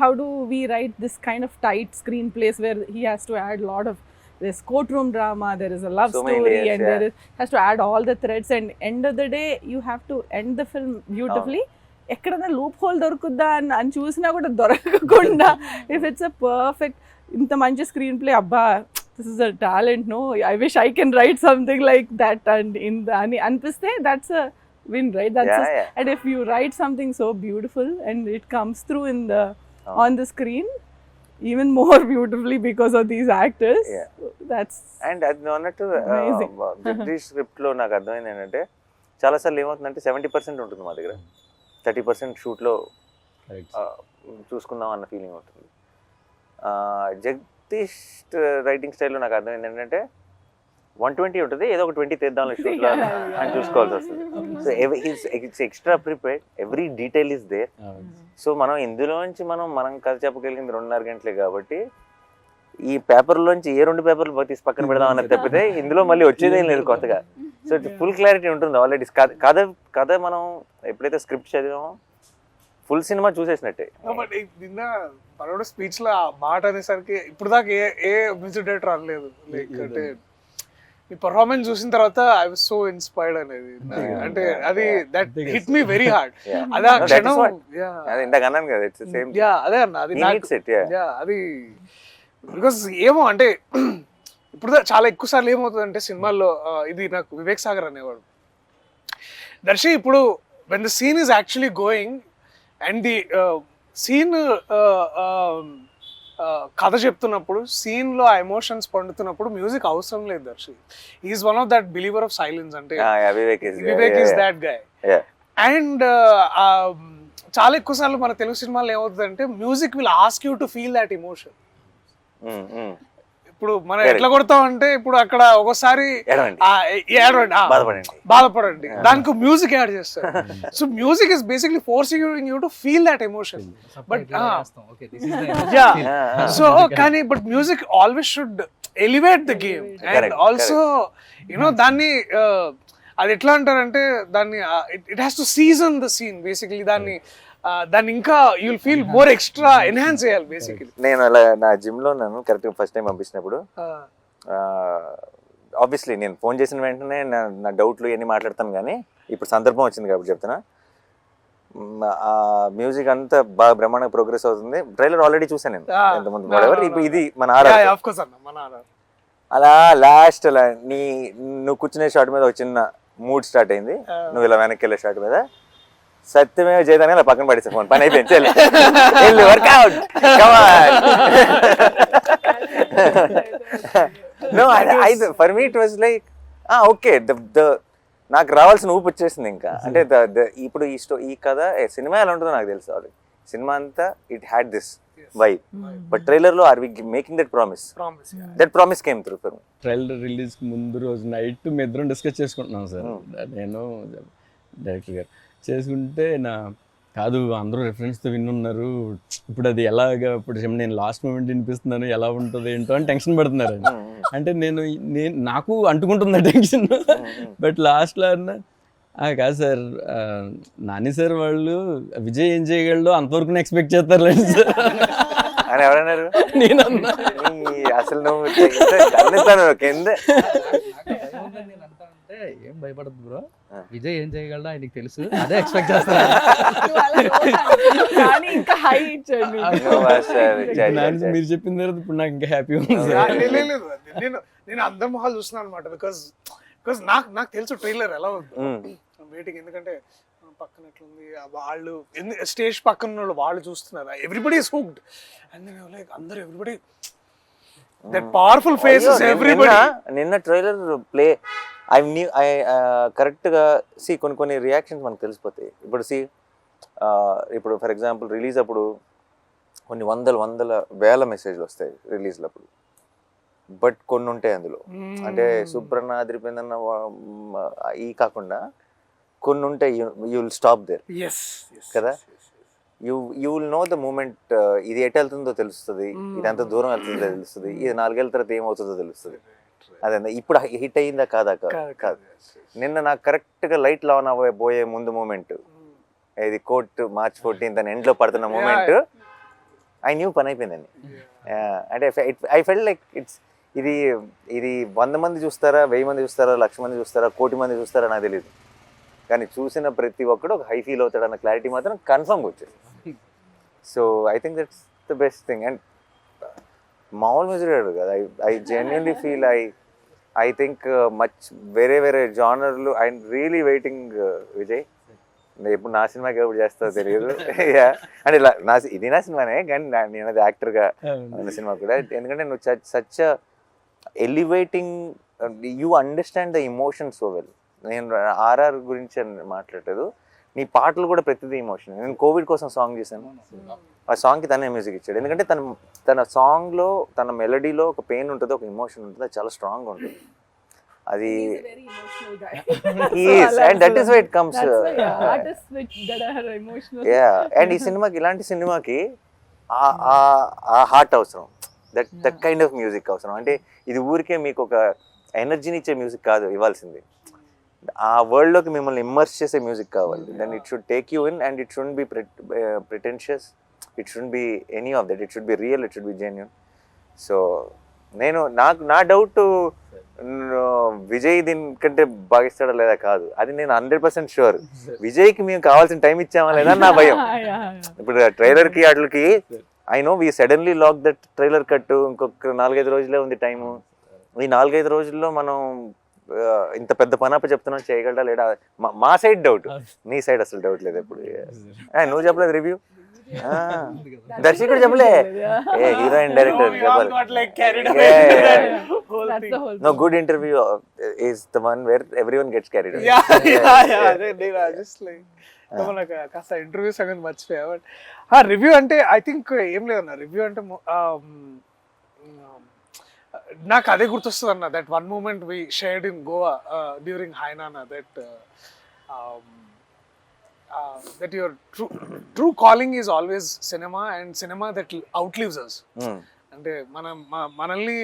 how do we write this kind of tight screen place where he has to add lot of there's courtroom drama, there is a love So many story, layers, and yeah. there is has to add all the threads, and end of the day you have to end the film beautifully. ఎక్కడైనా లూప్ హోల్ దొరుకుద్దా అని చూసినా కూడా దొరకకుండా ఇఫ్ ఇట్స్ అ పర్ఫెక్ట్ ఇంత మంచి స్క్రీన్ ప్లే అబ్బా this is a talent no I wish I can write something like that and అని అనిపిస్తే that's a win, right? That's Yeah. and if you write something so beautiful and it comes through in the on the screen even more beautifully because of these actors, Yeah. that's and అది నువ్వు అన్నట్టు Amazing. జగదీష్ స్క్రిప్ట్లో నాకు అర్థమైంది ఏంటంటే చాలాసార్లు ఏమవుతుందంటే 70% ఉంటుంది మా దగ్గర, 30% షూట్లో చూసుకుందాం అన్న ఫీలింగ్ ఉంటుంది. జగదీష్ రైటింగ్ స్టైల్లో నాకు అర్థమైంది ఏంటంటే 120 ఉంటుంది, ఏదో ఒక 20 తెద్దాం షూట్లో అని చూసుకోవాల్సి వస్తుంది. So it's extra prepared, every detail is there. So మనం ఇందులోంచి మనం కథ చెప్పగలిగింది 2.5 గంటలే కాబట్టి ఈ పేపర్లోంచి ఏ 2 పేపర్లు తీసి పక్కన పెడదాం అన్నది తప్పితే ఇందులో మళ్ళీ వచ్చేదేం లేదు కొత్తగా. సో ఫుల్ క్లారిటీ ఉంటుంది ఆల్రెడీ. కథ మనం ఎప్పుడైతే స్క్రిప్ట్ చదివామో ఫుల్ సినిమా చూసేసినట్టే. బట్ నిన్న మనోడు స్పీచ్ లో ఆ మాట అనేసరికి ఇప్పుడు దాకా ఏ మ్యూజిక్ డైరెక్టర్ అనలేదు. లైక్ అంటే ఈ పర్ఫార్మెన్స్ చూసిన తర్వాత ఐ వాస్ సో ఇన్స్పైర్డ్ అనేది. అంటే అది that hit me very hard. అదే ఆ క్షణం అది ఇందాక అన్నాను కదా, ఇట్స్ సేమ్. అదే అన్న అది సెట్. అది బికాస్ ఏమో అంటే ఇప్పుడు చాలా ఎక్కువ సార్లు ఏమవుతుందంటే సినిమాల్లో ఇది నాకు వివేక్ సాగర్ అనేవాడు, దర్శి ఇప్పుడు when the scene is actually going and the scene కథ చెప్తున్నప్పుడు సీన్ లో ఆ ఎమోషన్స్ పండుతున్నప్పుడు మ్యూజిక్ అవసరం లేదు Darshi. Is one of that believer of silence. అంటే Vivek is that guy. And చాలా ఎక్కువ సార్లు మన తెలుగు సినిమాలో ఏమవుతుందంటే music will ask you to feel that emotion. ఇప్పుడు మనం ఎట్లా కొడతాం అంటే ఇప్పుడు అక్కడ ఒకసారి బాధపడండి, దానికి మ్యూజిక్ యాడ్ చేస్తారు. So music is basically forcing you to feel that emotion. But so కానీ but music always should elevate the game and also you know దాన్ని అది ఎట్లా అంటారంటే దాన్ని it has to season the scene basically. దాన్ని ఇంకా you will feel more extra enhance చేయాలి బేసికలీ. నేను అలా నా జిమ్లో నన్ను కరెక్ట్గా ఫస్ట్ టైం పంపించినప్పుడు ఆబ్వియస్లీ నేను ఫోన్ చేసిన వెంటనే నా డౌట్లు ఇవన్నీ మాట్లాడతాను, కానీ ఇప్పుడు సందర్భం వచ్చింది కాబట్టి చెప్తున్నా. ఆ మ్యూజిక్ అంతా బాగా బ్రహ్మాండంగా ప్రోగ్రెస్ అవుతుంది. ట్రైలర్ ఆల్రెడీ చూసాను నేను ఎంతమంది. ఇప్పుడు ఇది మన అలా లాస్ట్ అలా నువ్వు కూర్చునే షాట్ మీద ఒక చిన్న మూడ్ స్టార్ట్ అయింది, నువ్వు ఇలా వెనక్కి వెళ్ళే షాట్ మీద సత్యమే చేయదాన్ని అలా పక్కన పడేసా, ఫోన్ పని అయిపోయింది, work out for me it was like okay నాకు రావాల్సిన ఊపి వచ్చేసింది ఇంకా. అంటే ఇప్పుడు ఈ కథ సినిమా ఎలా ఉంటుందో నాకు తెలుసు ఆల్రెడీ. సినిమా అంతా it had this vibe, but trailer లో are we making that promise? That promise came through for me. Trailer release ముందు రోజు నైట్ మీ ఇద్దరం డిస్కస్ చేసుకుంటున్నాం సార్, నేను డైరెక్టర్ గారు చేసుకుంటే కాదు అందరూ రెఫరెన్స్తో విన్నున్నారు, ఇప్పుడు అది ఎలాగా, ఇప్పుడు నేను లాస్ట్ మూమెంట్ వినిపిస్తున్నాను ఎలా ఉంటుంది ఏంటో అని టెన్షన్ పడుతున్నారు. అంటే నేను నాకు అంటుకుంటుంది టెన్షన్. బట్ లాస్ట్లో అన్నా కాదు సార్, నాని సార్ వాళ్ళు విజయ్ ఏం చేయగలడో అంతవరకు ఎక్స్పెక్ట్ చేస్తారు లేదు సార్ అని ఎవరన్నారు. నేనన్నా అసలు నువ్వు కింద ఏం భయపడదు బ్రో, విజయ్ ఏం చేయగలడా ఆయనకి తెలుసు, అదే ఎక్స్పెక్ట్ చేస్తాను. మీరు చెప్పిన తర్వాత ఇప్పుడు నాకు ఇంకా హ్యాపీ ఉంది. నేను అందరి మొహాలు చూస్తున్నాను అనమాట, బికాస్ నాకు తెలుసు ట్రైలర్ ఎలా ఉంది వెయిటింగ్. ఎందుకంటే పక్కన ఎట్లుంది వాళ్ళు స్టేజ్ పక్కన వాళ్ళు చూస్తున్నారు, everybody is hooked and like అందరు everybody that powerful faces everybody. నిన్న ట్రైలర్ ప్లే ఐ కరెక్ట్గా కొన్ని రియాక్షన్స్ మనకు తెలిసిపోతాయి. ఇప్పుడు ఫర్ ఎగ్జాంపుల్ రిలీజ్ అప్పుడు కొన్ని వందల వేల మెసేజ్లు వస్తాయి రిలీజ్లు అప్పుడు, బట్ కొన్ని ఉంటాయి అందులో. అంటే సుబ్రన్న అదిరిపోయిందన్న ఈ కాకుండా కొన్ని ఉంటాయి, యూ విల్ స్టాప్ దేర్ కదా. You will know the moment, ఇది ఎటు వెళ్తుందో తెలుస్తుంది, ఇది ఎంత దూరం వెళ్తుందో తెలుస్తుంది, ఇది 4 ఏళ్ళ తర్వాత ఏమవుతుందో తెలుస్తుంది. అదే ఇప్పుడు హిట్ అయిందా కాదా కాదు. నిన్న నాకు కరెక్ట్గా లైట్ ఆన్ అవ్వబోయే ముందు మూమెంట్, ఇది కోర్ట్ March 14th అని ఎండ్లో పడుతున్న మూమెంట్, ఐ న్యూ పని అయిపోయిందండి. అంటే ఐ ఫెల్ట్ లైక్ ఇది ఇది 100 మంది చూస్తారా, 1000 మంది చూస్తారా, 1,00,000 మంది చూస్తారా, 1,00,00,000 మంది చూస్తారా నాకు తెలియదు. కానీ చూసిన ప్రతి ఒక్కడు ఒక హై ఫీల్ అవుతాడు అన్న క్లారిటీ మాత్రం కన్ఫర్మ్గా వచ్చేది. So I think that's the best thing. And మామూలు మ్యూజిక్ కదా, I genuinely feel I think much వేరే జానర్లు. ఐ రియలీ వెయిటింగ్ విజయ్, ఎప్పుడు నా సినిమాకి ఎప్పుడు చేస్తావో తెలియదు. అంటే ఇలా ఇది నా సినిమానే, కానీ నేను అది యాక్టర్గా ఉన్న సినిమా కూడా. ఎందుకంటే నువ్వు such elevating, you understand the emotion so well. నేను ఆర్ఆర్ గురించి మాట్లాడలేదు, నీ పాటలు కూడా ప్రతిదీ ఇమోషన్. నేను కోవిడ్ కోసం సాంగ్ చేశాను, ఆ సాంగ్కి తనే మ్యూజిక్ ఇచ్చాడు. ఎందుకంటే తన సాంగ్లో, తన మెలడీలో ఒక పెయిన్ ఉంటుంది, ఒక ఇమోషన్ ఉంటుంది, అది చాలా స్ట్రాంగ్గా ఉంటుంది. అది and that is why it comes. And ఈ సినిమాకి, ఇలాంటి సినిమాకి ఆ హార్ట్ అవసరం, దట్ కైండ్ ఆఫ్ మ్యూజిక్ అవసరం. అంటే ఇది ఊరికే మీకు ఒక ఎనర్జీని ఇచ్చే మ్యూజిక్ కాదు ఇవ్వాల్సింది, ఆ వరల్డ్లోకి మిమ్మల్ని ఇమ్మర్స్ చేసే మ్యూజిక్ కావాలి. Then it should take you in, and it should be pretentious, it should be any of that, it should be real, it should be genuine. So నా డౌట్ విజయ్ దీనికంటే భావిస్తాడా లేదా కాదు, అది నేను 100% షూర్. విజయ్కి మేము కావాల్సిన టైం ఇచ్చామా లేదా నా భయం. ఇప్పుడు ట్రైలర్కి వాటికి I know we suddenly lock that trailer cut, ఇంకొక 4-5 రోజులే ఉంది టైము. ఈ 4-5 రోజుల్లో మనం ఇంత పెద్ద పనప్ప చెప్తున్నాం, చేయగలడా లేడా మా సైడ్ డౌట్, నీ సైడ్ అసలు డౌట్ లేదు ఎప్పుడు. నువ్వు చెప్పలేదు రివ్యూ, దర్శకుడు చెప్పలే, ఏ హీరోయిన్ డైరెక్టర్ చెప్పాలి. No, good interview is the one where everyone gets carried away. కాస్త ఇంటర్వ్యూ సంగతి మర్చిపోయా. బట్ రివ్యూ అంటే ఐ థింక్ ఏం లేదన్న, రివ్యూ అంటే నాకు అదే గుర్తొస్తుంది అన్న, that one moment we shared in Goa during Hi Nanna, that your true calling is always cinema, and cinema that outlives us. అంటే మనల్ని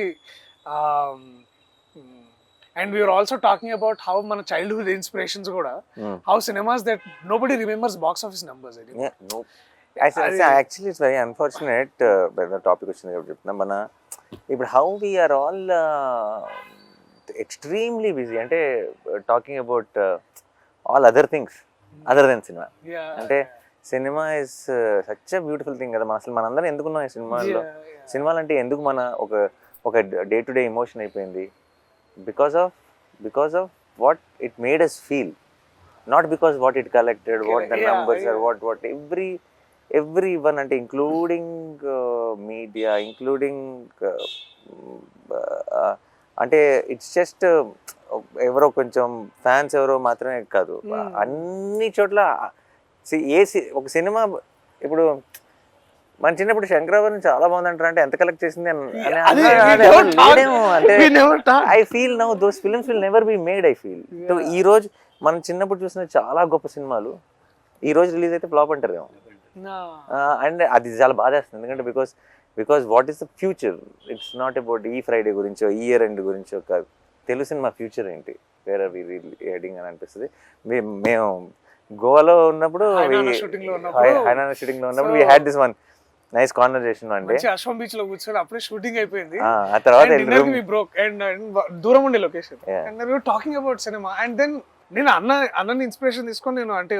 and we were also talking about how మన childhood inspirations కూడా, how cinemas that nobody remembers box office numbers. Yeah, no. Actually it's very unfortunate. Topic వచ్చింది కాబట్టి చెప్తున్నా, మన ఇప్పుడు how we're all extremely busy, అంటే talking about all other things other than cinema. అంటే cinema is such a beautiful thing కదా. అసలు మనందరం ఎందుకున్నాం ఈ సినిమాలో? సినిమాలు అంటే ఎందుకు ఒక డే టు డే ఎమోషన్ అయిపోయింది, because of what it made us feel, not because what it collected, what the numbers are, what every one, అంటే ఇంక్లూడింగ్ మీడియా, ఇంక్లూడింగ్ అంటే ఇట్స్ జస్ట్ ఎవరో కొంచెం ఫ్యాన్స్ ఎవరో మాత్రమే కాదు, అన్ని చోట్ల ఒక సినిమా. ఇప్పుడు మన చిన్నప్పుడు శంకరాభరణం చాలా బాగుందంటారు, అంటే ఎంత కలెక్ట్ చేసింది అంటే I feel now those films will never be made. I feel ఈ రోజు మనం చిన్నప్పుడు చూసిన చాలా గొప్ప సినిమాలు ఈ రోజు రిలీజ్ అయితే ఫ్లాప్ అంటారేమో. అండ్ అది చాలా బాధేస్తుంది, ఎందుకంటే because what is the future, it's not about ఈ ఫ్రైడే గురించో, ఈ ఇయర్ ఎండ్ గురించో కాదు, తెలుగు సినిమా ఫ్యూచర్ ఏంటి, వేర్ ఆర్ వి హెడింగ్ అని అనిపిస్తుంది. మేము గోవాలో ఉన్నప్పుడు, షూటింగ్ లో ఉన్నప్పుడు we had this one nice conversation one day. అశ్వం బీచ్ లో కూర్చొని అప్పుడే షూటింగ్ అయిపోయింది, ఆ తర్వాత దూరం ఉండే location, and we were talking about cinema, and then నేను అన్నని ఇన్స్పిరేషన్ తీసుకొని నేను అంటే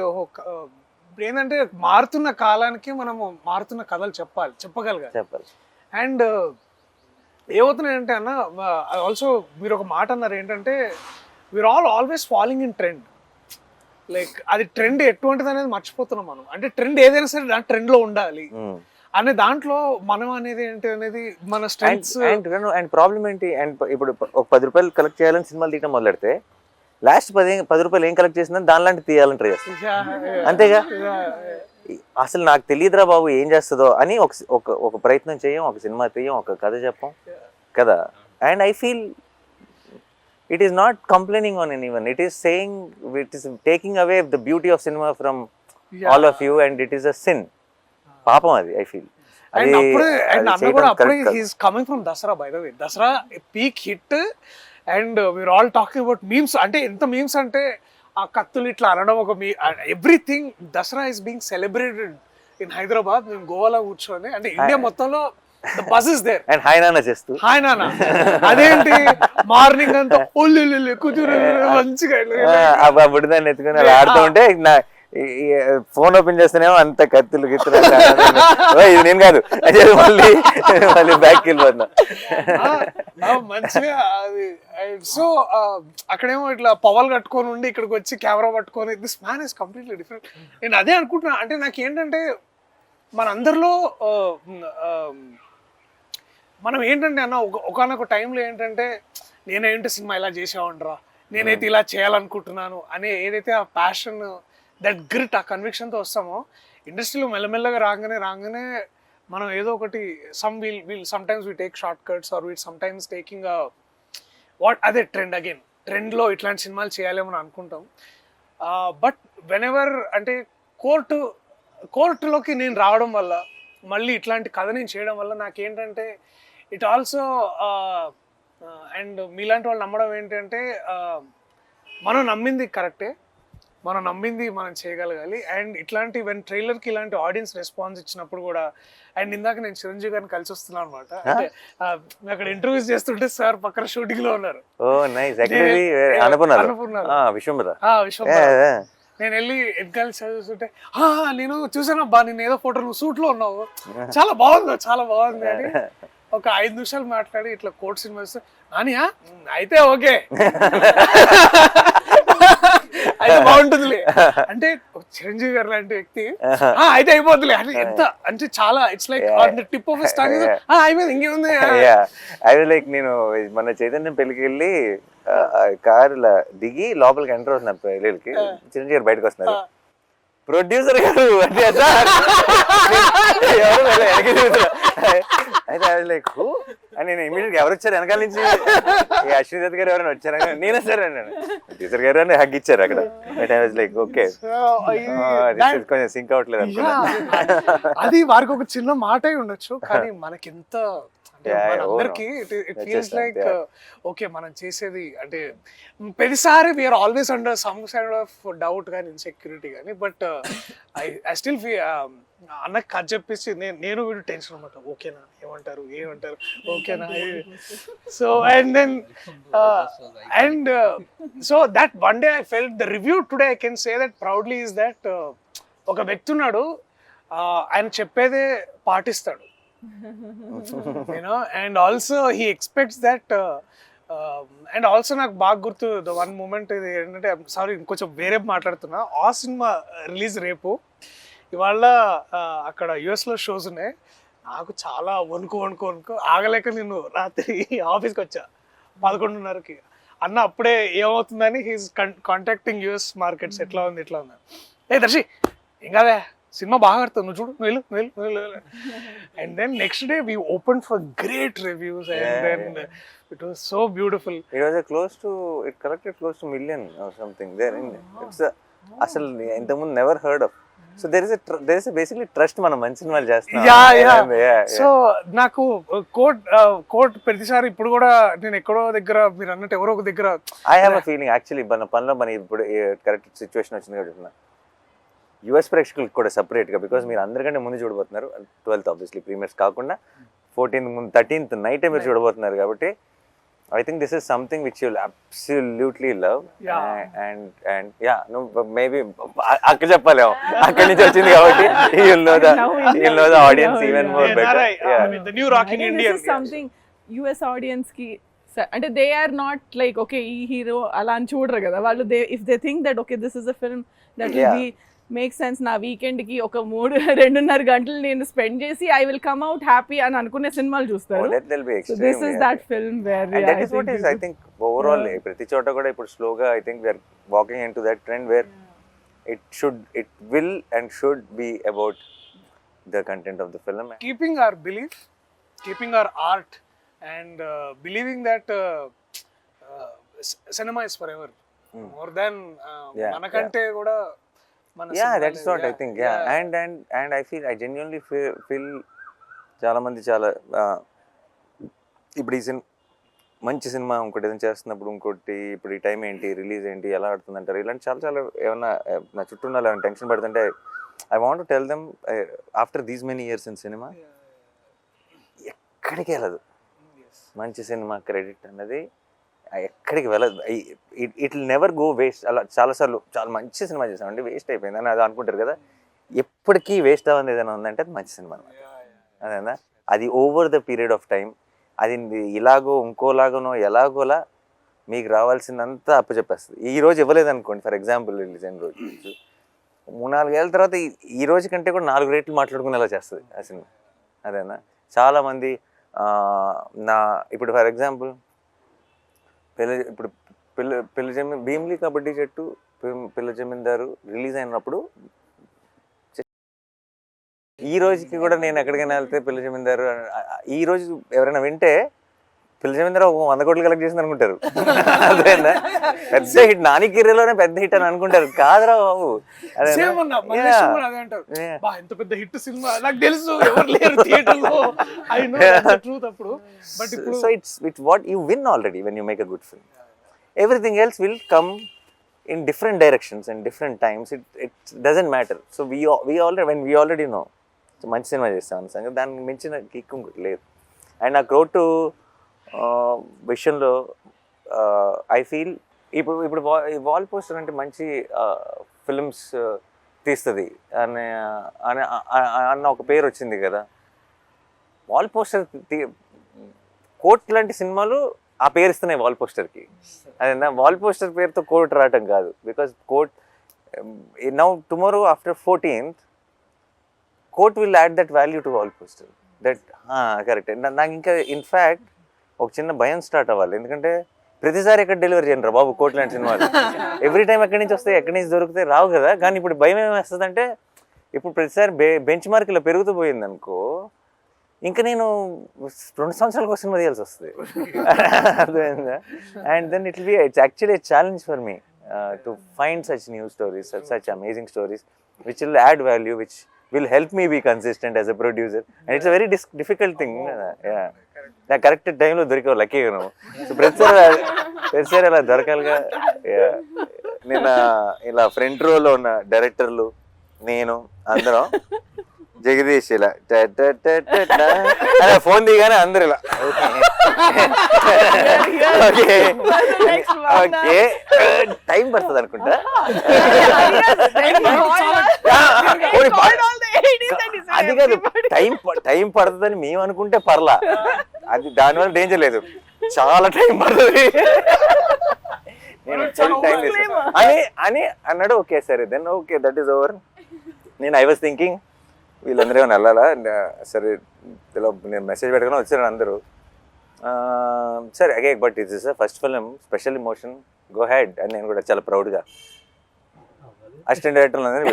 ఏంటంటే మారుతున్న కాలానికి మనము మారుతున్న కథలు చెప్పగలగాలి. అండ్ ఏమవుతున్నాయంటే అన్న, ఆల్సో మీరు ఒక మాట అన్నారు ఏంటంటే, we are always following in trend. Like అది ట్రెండ్ ఎటువంటిది అనేది మర్చిపోతున్నాం మనం. అంటే ట్రెండ్ ఏదైనా సరే దాని ట్రెండ్ లో ఉండాలి అనే దాంట్లో మనం అనేది ఏంటి అనేది మన స్ట్రెంగ్స్. అండ్ ప్రాబ్లం ఏంటి, అండ్ ఇప్పుడు ఒక 10 రూపాయలు కలెక్ట్ చేయాలని సినిమాలు తీయడం మొదలెడితే లాస్ట్ 10 రూపాయలు ఏం కలెక్ట్ చేసిందని దానిలాంటి తీయాలని ట్రై చేస్తాం, అంతేగా. అసలు నాకు తెలియదురా బాబు ఏం చేస్తుందో అని ఒక ప్రయత్నం చేయం, ఒక సినిమా తీయం, ఒక కథ చెప్పం కదా. And I feel it is not complaining on anyone, it is saying, it is taking away the beauty of cinema from all of you, and it is a sin. పాపం అది I feel. Coming from Dasara, by the way Dasara peak hit, and we are all talking about memes. అంటే ఎంత మీమ్స్ అంటే ఆ కత్తులు ఇట్లా అనడం, ఒక everything. Dasara is being celebrated in Hyderabad. మేము గోవాలో కూర్చొని, అంటే ఇండియా మొత్తంలో the bus is there. And hi నాన్న చేస్తూ హాయ్ నాన్న అదేంటి మార్నింగ్ అంతా ఒళ్ళు కూతురు మంచిగా ఆ బుడిదాన్ని ఎత్తుకుని అలా ఆడుతూ ఉంటే నా ఫోన్ ఓపెన్ చేస్తేనేమో అంత కత్తులు గిత్తులు ఇది నేను కాదు అదే మళ్ళీ బ్యాక్ వెళ్ళిపోతున్నా. మంచిగా అది. సో అక్కడేమో ఇట్లా పవల్ కట్టుకొని ఉండి ఇక్కడికి వచ్చి కెమెరా పట్టుకొని this man is completely different. నేను అదే అనుకుంటున్నా. అంటే నాకు ఏంటంటే మనందరిలో మనం ఏంటంటే అన్న ఒకనొక టైంలో ఏంటంటే నేనేంటి సినిమా ఇలా చేసావంటరా, నేనైతే ఇలా చేయాలనుకుంటున్నాను అనే ఏదైతే ఆ ప్యాషన్, దట్ గ్రిట్, ఆ కన్విక్షన్తో వస్తామో ఇండస్ట్రీలో మెల్లమెల్లగా రాగానే మనం ఏదో ఒకటి sometimes we take shortcuts or we sometimes taking అదే ట్రెండ్లో ఇట్లాంటి సినిమాలు చేయాలేమని అనుకుంటాం. బట్ వెన్ ఎవర్ అంటే కోర్టులోకి నేను రావడం వల్ల, మళ్ళీ ఇట్లాంటి కథ నేను చేయడం వల్ల నాకేంటంటే ఇట్ ఆల్సో అండ్ మీలాంటి వాళ్ళు నమ్మడం ఏంటంటే మనం నమ్మింది కరెక్టే, మనం నమ్మింది మనం చేయగలగాలి. అండ్ ఇట్లాంటి ట్రైలర్కి ఇలాంటి ఆడియన్స్ రెస్పాన్స్ ఇచ్చినప్పుడు కూడా, అండ్ ఇందాక నేను చిరంజీవి గారిని కలిసి వస్తున్నాను అనమాట. అంటే అక్కడ ఇంటర్వ్యూస్ చేస్తుంటే సార్ పక్కన షూటింగ్ లో ఉన్నారు. నేను వెళ్ళి వెనకాల చదువుతుంటే నేను చూసానబ్బా నేను ఏదో ఫోటో నువ్వు సూట్ లో ఉన్నావు, చాలా బాగుంది అని ఒక 5 నిమిషాలు మాట్లాడి ఇట్లా కోర్ట్ సినిమా వస్తే నానియా అయితే ఓకే అయితే బాగుంటుందిలే అంటే చిరంజీవి గారు లాంటి వ్యక్తి అయితే అయిపోద్దులే అంటే ఎంత అంటే చాలా it's like on the tip of his tongue అయిపోయింది ఇంకేముంది. అది లైక్ నేను మన చైతన్యం పెళ్ళికి వెళ్ళి కారులో దిగి లోపలికి ఎంటర్ అవుతున్నా పెళ్ళికి, చిరంజీవి గారు బయటకు వస్తున్నారు, ప్రొడ్యూసర్ గారు అంటే అయితే లైక్ అని నేను ఇమీడియట్ ఎవరు వచ్చారు వెనకాల నుంచి, అశ్విని దత్ గారు ఎవరైనా వచ్చారా, నేనే సరే అన్నాను, ప్రొడ్యూసర్ గారు అని హగ్ ఇచ్చారు అక్కడ. లైక్ ఓకే కొంచెం సింక్ అవట్లేదు అనుకున్నా. అది వారికి ఒక చిన్న మాట ఉండొచ్చు కానీ మనకెంత అందరికి ఇట్ ఫీల్స్ లైక్ ఓకే మనం చేసేది అంటే ప్రతిసారి we are always under some side of doubt కానీ ఇన్సెక్యూరిటీ కానీ. బట్ ఐ స్టిల్ అన్నకు కథ చెప్పేసి నేను వీడు టెన్షన్ అనమాట, ఓకేనా ఏమంటారు ఓకేనా. So and so that one day I felt the review today I can say that proudly is that ఒక వ్యక్తి ఉన్నాడు, ఆయన చెప్పేదే పాటిస్తాడు, you know, and also he expects that. And also నాకు బాగా గుర్తు ద వన్ మూమెంట్ ఇది ఏంటంటే, సారీ ఇంకొంచెం వేరే మాట్లాడుతున్నా, ఆ సినిమా రిలీజ్ రేపు, ఇవాళ అక్కడ యుఎస్లో షోస్ ఉన్నాయి, నాకు చాలా వణుకు ఆగలేక నేను రాత్రి ఆఫీస్కి వచ్చా 11:30కి. అన్న అప్పుడే ఏమవుతుందని హీస్ కాంటాక్టింగ్ యుఎస్ మార్కెట్స్ ఎట్లా ఉంది దర్శి ఏం కాదే సినిమా బాగా ఆడుతుంది నువ్వు చూడు నువ్వు వెళ్ళు. And then next day we open for great reviews and then it was so beautiful. It was it collected close to million or something there. It's అసలు ఇంతకుముందు never heard of. So there is a basically trust మనం మంచి సినిమాలు చేస్తున్నాం. సో నాకు కోర్ట్ ప్రతిసారి ఇప్పుడు కూడా నేను ఎక్కడో దగ్గర మీరు అన్నట్టు ఎవరో ఒక దగ్గర I have a feeling actually మన పనిలో మన ఇప్పుడు కరెక్ట్ సిచ్యువేషన్ వచ్చింది కాబట్టి యుఎస్ ప్రేక్షకులకు కూడా సపరేట్గా, బికాస్ మీరు అందరికంటే ముందు చూడబోతున్నారు 12th ఆబ్వియస్లీ ప్రీమియర్స్ కాకుండా 14th ముందు 13th నైటే మీరు చూడబోతున్నారు కాబట్టి I think this is something which you'll absolutely love. And yeah నువ్వు మేబీ అక్క చెప్పలేము అక్కడి నుంచి వచ్చింది కాబట్టి you'll know the audience even more better. The new rock in India. This is something US audience ki అంటే they are not like okay ఈ హీరో అలా అని చూడరు కదా వాళ్ళు. If they think that okay this is a film that will be make sense, నా వీకెండ్కి ఒక 2.5 గంటలు నేను స్పెండ్ చేసి I will come out happy అని అనుకునే సినిమాలు చూస్తారు. This is that film where I think overall ప్రతి చోట కూడా ఇప్పుడు స్లోగా I think we are walking in to that trend where it will and should be about the content of the film. Keeping our belief, keeping our art and believing that cinema is forever. More than manakante kuda that's what I think. And I genuinely feel చాలా మంది చాలా ఇప్పుడు ఈ మంచి సినిమా ఇంకోటి ఏదైనా చేస్తున్నప్పుడు ఇంకోటి ఇప్పుడు ఈ టైం ఏంటి రిలీజ్ ఏంటి ఎలా ఆడుతుంది అంటారు, ఇలాంటి చాలా ఏమన్నా నా చుట్టూ ఉన్న ఏమైనా టెన్షన్ పడుతుంటే I want to tell them after these many years in cinema ఎక్కడికి వెళ్ళదు. మంచి సినిమా క్రెడిట్ అన్నది ఎక్కడికి వెళ్ళదు. It will never go waste. అలా చాలాసార్లు చాలా మంచి సినిమా చేసామండి, వేస్ట్ అయిపోయింది అని అది అనుకుంటారు కదా. ఎప్పటికీ వేస్ట్ అవ్వదు ఏదైనా ఉందంటే అది మంచి సినిమా అనమాట. అదేనా, అది over the period of time అది ఇలాగో ఇంకోలాగనో ఎలాగోలా మీకు రావాల్సిందంతా అప్పచెప్పేస్తుంది. ఈ రోజు ఇవ్వలేదు అనుకోండి, ఫర్ ఎగ్జాంపుల్ రిలీజ్ అయిన రోజు 3-4 ఏళ్ళ తర్వాత ఈ రోజు కంటే కూడా 4 రేట్లు మాట్లాడుకునేలా చేస్తుంది ఆ సినిమా. అదేనా, చాలామంది ఇప్పుడు ఫర్ ఎగ్జాంపుల్ భీమ్లీ కబడ్డీ జట్టు, పిల్ల జమీందారు రిలీజ్ అయినప్పుడు ఈ రోజుకి కూడా నేను ఎక్కడికైనా వెళ్తే పిల్ల జమీందారు ఈ రోజు ఎవరైనా వింటే పిల్ల జమీందారు 100 కోట్లు కలెక్ట్ చేసింది అనుకుంటారు. అదేనా, పెద్ద హిట్, నాని కిర్రలోనే పెద్ద హిట్ అని అనుకుంటారు. కాదురా బాబు, ఎంత పెద్ద హిట్ సినిమా నాకు తెలుసు, ఎవరు లేరు థియేటర్లో. ఐ నో ద ట్రూత్ అప్పుడు. బట్ ఇప్పుడు so it's what you win already when you make a good film. Everything else will come in different directions and different times. It doesn't matter. So we already know so మంచి సినిమా చేస్తాను సంగతి, దానికి మించిన కిక్ ఇంకోటి లేదు. అండ్ ఆ క్రౌడ్ విషయంలో ఐ ఫీల్ ఇప్పుడు వాల్ పోస్టర్ అంటే మంచి ఫిల్మ్స్ తీస్తుంది అన్న ఒక పేరు వచ్చింది కదా. వాల్ పోస్టర్ కోట్ లాంటి సినిమాలు ఆ పేరు ఇస్తున్నాయి వాల్ పోస్టర్కి. అదేనా, వాల్ పోస్టర్ పేరుతో కోట్ రావటం కాదు. Because Court now tomorrow after 14th Court will add that value to wall poster. That correct. నాకు ఇంకా ఇన్ఫ్యాక్ట్ ఒక చిన్న భయం స్టార్ట్ అవ్వాలి, ఎందుకంటే ప్రతిసారి ఎక్కడ డెలివరీ చేయండి రా బాబు కోట్ లాంటి సినిమాలు. ఎవ్రీ టైం ఎక్కడి నుంచి వస్తాయి, ఎక్కడి నుంచి దొరికితే రావు కదా. కానీ ఇప్పుడు భయం ఏమేస్తుందంటే, ఇప్పుడు ప్రతిసారి బెంచ్ మార్క్ ఇలా పెరుగుతూ పోయింది అనుకో, ఇంకా నేను 2 సంవత్సరాలకు సినిమా తీయాల్సి వస్తుంది. అర్థమైందా? And then it's actually a challenge for me to find such new stories, such amazing stories which will add value, which will help me be consistent as a producer, and it's a very difficult thing. నా కరెక్ట్ టైంలో దొరికావు లక్కీగా నువ్వు. సో ప్రతిసారి అలా దొరకాలిగా. నేను ఇలా ఫ్రంట్ రోలో ఉన్న డైరెక్టర్లు, నేను అందరం జగదీష్ ఇలా ఫోన్ దిగానే అందరు ఇలా ఓకే ఓకే టైం పడుతుంది అనుకుంటా. అది కాదు, టైం పడుతుందని మేము అనుకుంటే పర్లా, అది దానివల్ల డేంజర్ లేదు, చాలా టైం పడుతుంది. నేను టైం అని అన్నాడు. ఓకే సరే then okay that is over. I was thinking వీళ్ళందరూ ఏమైనా వెళ్ళాలా, సరే ఇలా నేను మెసేజ్ పెట్టగానే వచ్చారు అందరూ. సరే అగే but it is first film, special emotion, go ahead అని నేను కూడా చాలా ప్రౌడ్గా అసిస్టెంట్ డైరెక్టర్లు అందరూ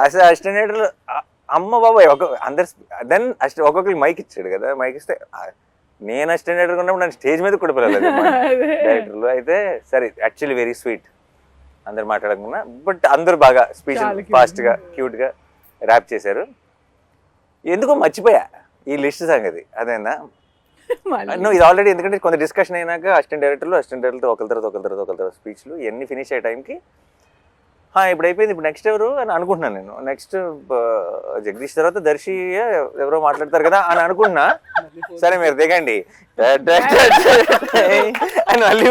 అసిస్టెంట్ డైరెక్టర్లు అమ్మ బాబాయ్ అందరు. దెన్ ఒక్కొక్కరికి మైక్ ఇచ్చాడు కదా, మైక్ ఇస్తే నేను అసిస్టెంట్ డైరెక్టర్ ఉన్నప్పుడు నన్ను స్టేజ్ మీద కూడా పిల్లలేదు డైరెక్టర్లు. అయితే సరే యాక్చువల్లీ వెరీ స్వీట్, అందరు మాట్లాడకుండా, బట్ అందరూ బాగా స్పీచ్ ఫాస్ట్గా క్యూట్గా ర్యాప్ చేశారు. ఎందుకో మర్చిపోయా ఈ లిస్ట్ సంగతి. అదేనా నువ్వు ఇది ఆల్రెడీ, ఎందుకంటే కొంత డిస్కషన్ అయినాక అసిస్టెంట్ డైరెక్టర్లతో ఒకరి తర్వాత స్పీచ్లు ఇవన్నీ ఫినిష్ అయ్యే టైంకి ఇప్పుడు అయిపోయింది, ఇప్పుడు నెక్స్ట్ ఎవరు అని అనుకుంటున్నాను నేను. నెక్స్ట్ జగదీష్ తర్వాత దర్శి ఎవరో మాట్లాడతారు కదా అని అనుకుంటున్నా. సరే మీరు దిగండి అని మళ్ళీ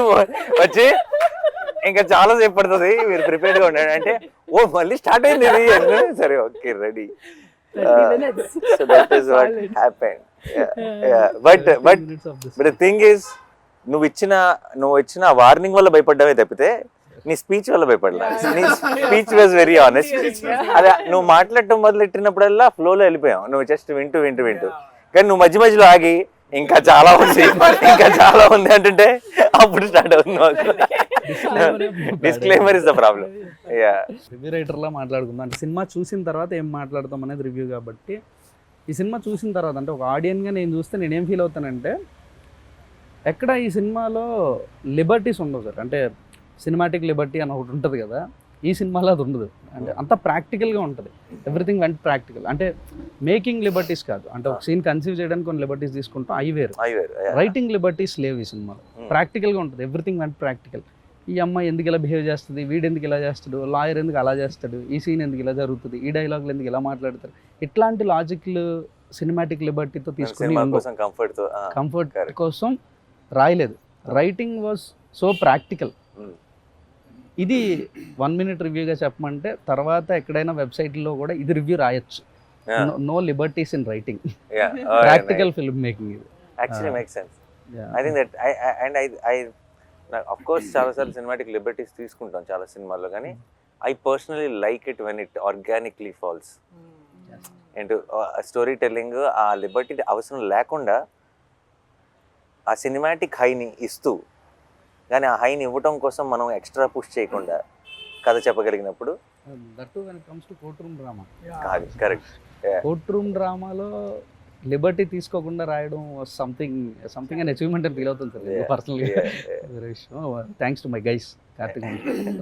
వచ్చి ఇంకా చాలా సేపు పడుతుంది, మీరు ప్రిపేర్డ్గా ఉండండి అంటే, ఓ మళ్ళీ స్టార్ట్ అయింది ఇది. సరే okay ready. So that is what happened. But the thing is, నువ్వు ఇచ్చిన వార్నింగ్ వల్ల భయపడ్డావే తప్పితే నీ స్పీచ్ వల్ల భయపడలా. నీ స్పీచ్ వాజ్ వెరీ ఆనెస్ట్. అదే నువ్వు మాట్లాడటం మొదలెట్టినప్పుడల్లా ఫ్లోలో వెళ్ళిపోయావు, నువ్వు జస్ట్ వింటూ కానీ నువ్వు మధ్యలో ఆగి ఇంకా చాలా ఉంది అంటుంటే అప్పుడు స్టార్ట్ అవుతుంది. Disclaimer is the problem. Review రైటర్లా మాట్లాడుకుందాం అంటే సినిమా చూసిన తర్వాత ఏం మాట్లాడతాం అనేది రివ్యూ. కాబట్టి ఈ సినిమా చూసిన తర్వాత అంటే ఒక ఆడియన్గా నేను చూస్తే నేనేం ఫీల్ అవుతానంటే, ఎక్కడ ఈ సినిమాలో లిబర్టీస్ ఉండవు సార్. అంటే సినిమాటిక్ లిబర్టీ అని ఒకటి ఉంటుంది కదా, ఈ సినిమాలో అది ఉండదు. అంటే అంత ప్రాక్టికల్గా ఉంటుంది, ఎవ్రీథింగ్ వెంట్ ప్రాక్టికల్. అంటే మేకింగ్ లిబర్టీస్ కాదు, అంటే ఒక సీన్ కన్సీవ్ చేయడానికి కొన్ని లిబర్టీస్ తీసుకుంటాం, అవి వేరు. రైటింగ్ లిబర్టీస్ లేవు ఈ సినిమాలో, ప్రాక్టికల్గా ఉంటుంది, ఎవ్రీథింగ్ వెంట్ ప్రాక్టికల్. ఈ అమ్మాయి ఎందుకు ఇలా బిహేవ్ చేస్తుంది, వీడు ఎందుకు ఇలా చేస్తాడు, లాయర్ ఎందుకు అలా చేస్తాడు, ఈ సీన్ ఎందుకు ఇలా జరుగుతుంది, ఈ డైలాగులు ఎందుకు ఇలా మాట్లాడతారు, ఇట్లాంటి లాజిక్లు సినిమాటిక్ లిబర్టీతో తీసుకుని సినిమా కోసం కంఫర్ట్ తో కంఫర్ట్ correct. కోసం రాయలేదు. Writing was so practical. Mm. ఇది 1 minute రివ్యూగా చెప్పమంటే తర్వాత ఎక్కడైనా వెబ్సైట్లో కూడా ఇది రివ్యూ రాయొచ్చు. No liberties in writing, practical filmmaking ఇది. Actually make sense. I think that I of course చాలాసార్లు సినిమాటిక్ లిబర్టీస్ తీసుకుంటాం చాలా సినిమాల్లో, కానీ I personally like it when it organically falls. And storytelling ఆ లిబర్టీ అవసరం లేకుండా ఆ సినిమాటిక్ హైని ఇస్తూ, కానీ ఆ హైని ఇవ్వటం కోసం మనం ఎక్స్ట్రా పుష్ చేయకుండా కథ చెప్పగలిగినప్పుడు that when it comes to courtroom drama. కాదు కరెక్ట్. కోర్ట్ రూమ్ డ్రామాలో లిబర్టీ తీసుకోకుండా రాయడం సంథింగ్ అండ్ అచీవ్మెంట్ అని ఫీల్ అవుతుంది సార్ పర్సనల్గా. Thanks to my guys Karthik.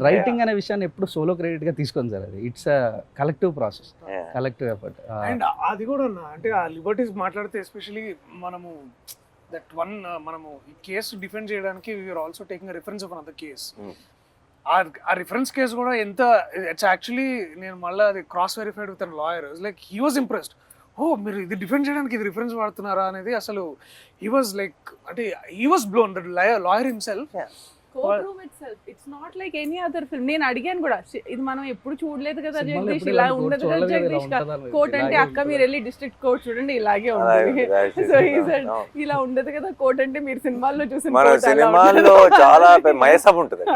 Writing అనే విషయాన్ని ఎప్పుడు సోలో క్రెడిట్గా తీసుకోండి సార్, అది it's a collective process, collective effort. And అది కూడా అంటే ఆ లిబర్టీస్ మాట్లాడితే ఎస్పెషలీ మనము దట్ వన్ మనము ఈ కేసు డిఫెండ్ చేయడానికి we're also taking reference of another case. ఆ రిఫరెన్స్ కేసు కూడా ఎంత ఇట్స్ యాక్చువల్లీ నేను మళ్ళీ అది cross verified with lawyer. Like he was impressed. Oh మీరు ఇది డిఫెండ్ చేయడానికి ఇది రిఫరెన్స్ వాడుతున్నారా అనేది అసలు హీ వాజ్ లైక్ అంటే he was blown that lawyer himself. Courtroom itself it's not like any other film. నేను అడిగాను కూడా, ఇది మనం ఎప్పుడు చూడలేదు కదా సినిమాలో జగదీష్, ఎప్పుడు ఇలా ఇలాంటి ఉండదు కోర్ట్ కదా చూడలేదు కదా, జగదీష్. ఇలా ఉంటుందా? కోర్ట్ అంటే ఇలాగే అక్క మీరు వెళ్ళి డిస్ట్రిక్ట్ కోర్ట్ చూడండి ఇలాగే ఉంటుంది. సో ఈ సైడ్ ఇలా ఉండదు కదా కోర్ట్ అంటే మీరు సినిమాల్లో చూసిన మన court అలా సినిమాల్లో ఉంటుంది. చాలా మయసబ్ ఉంటుంది.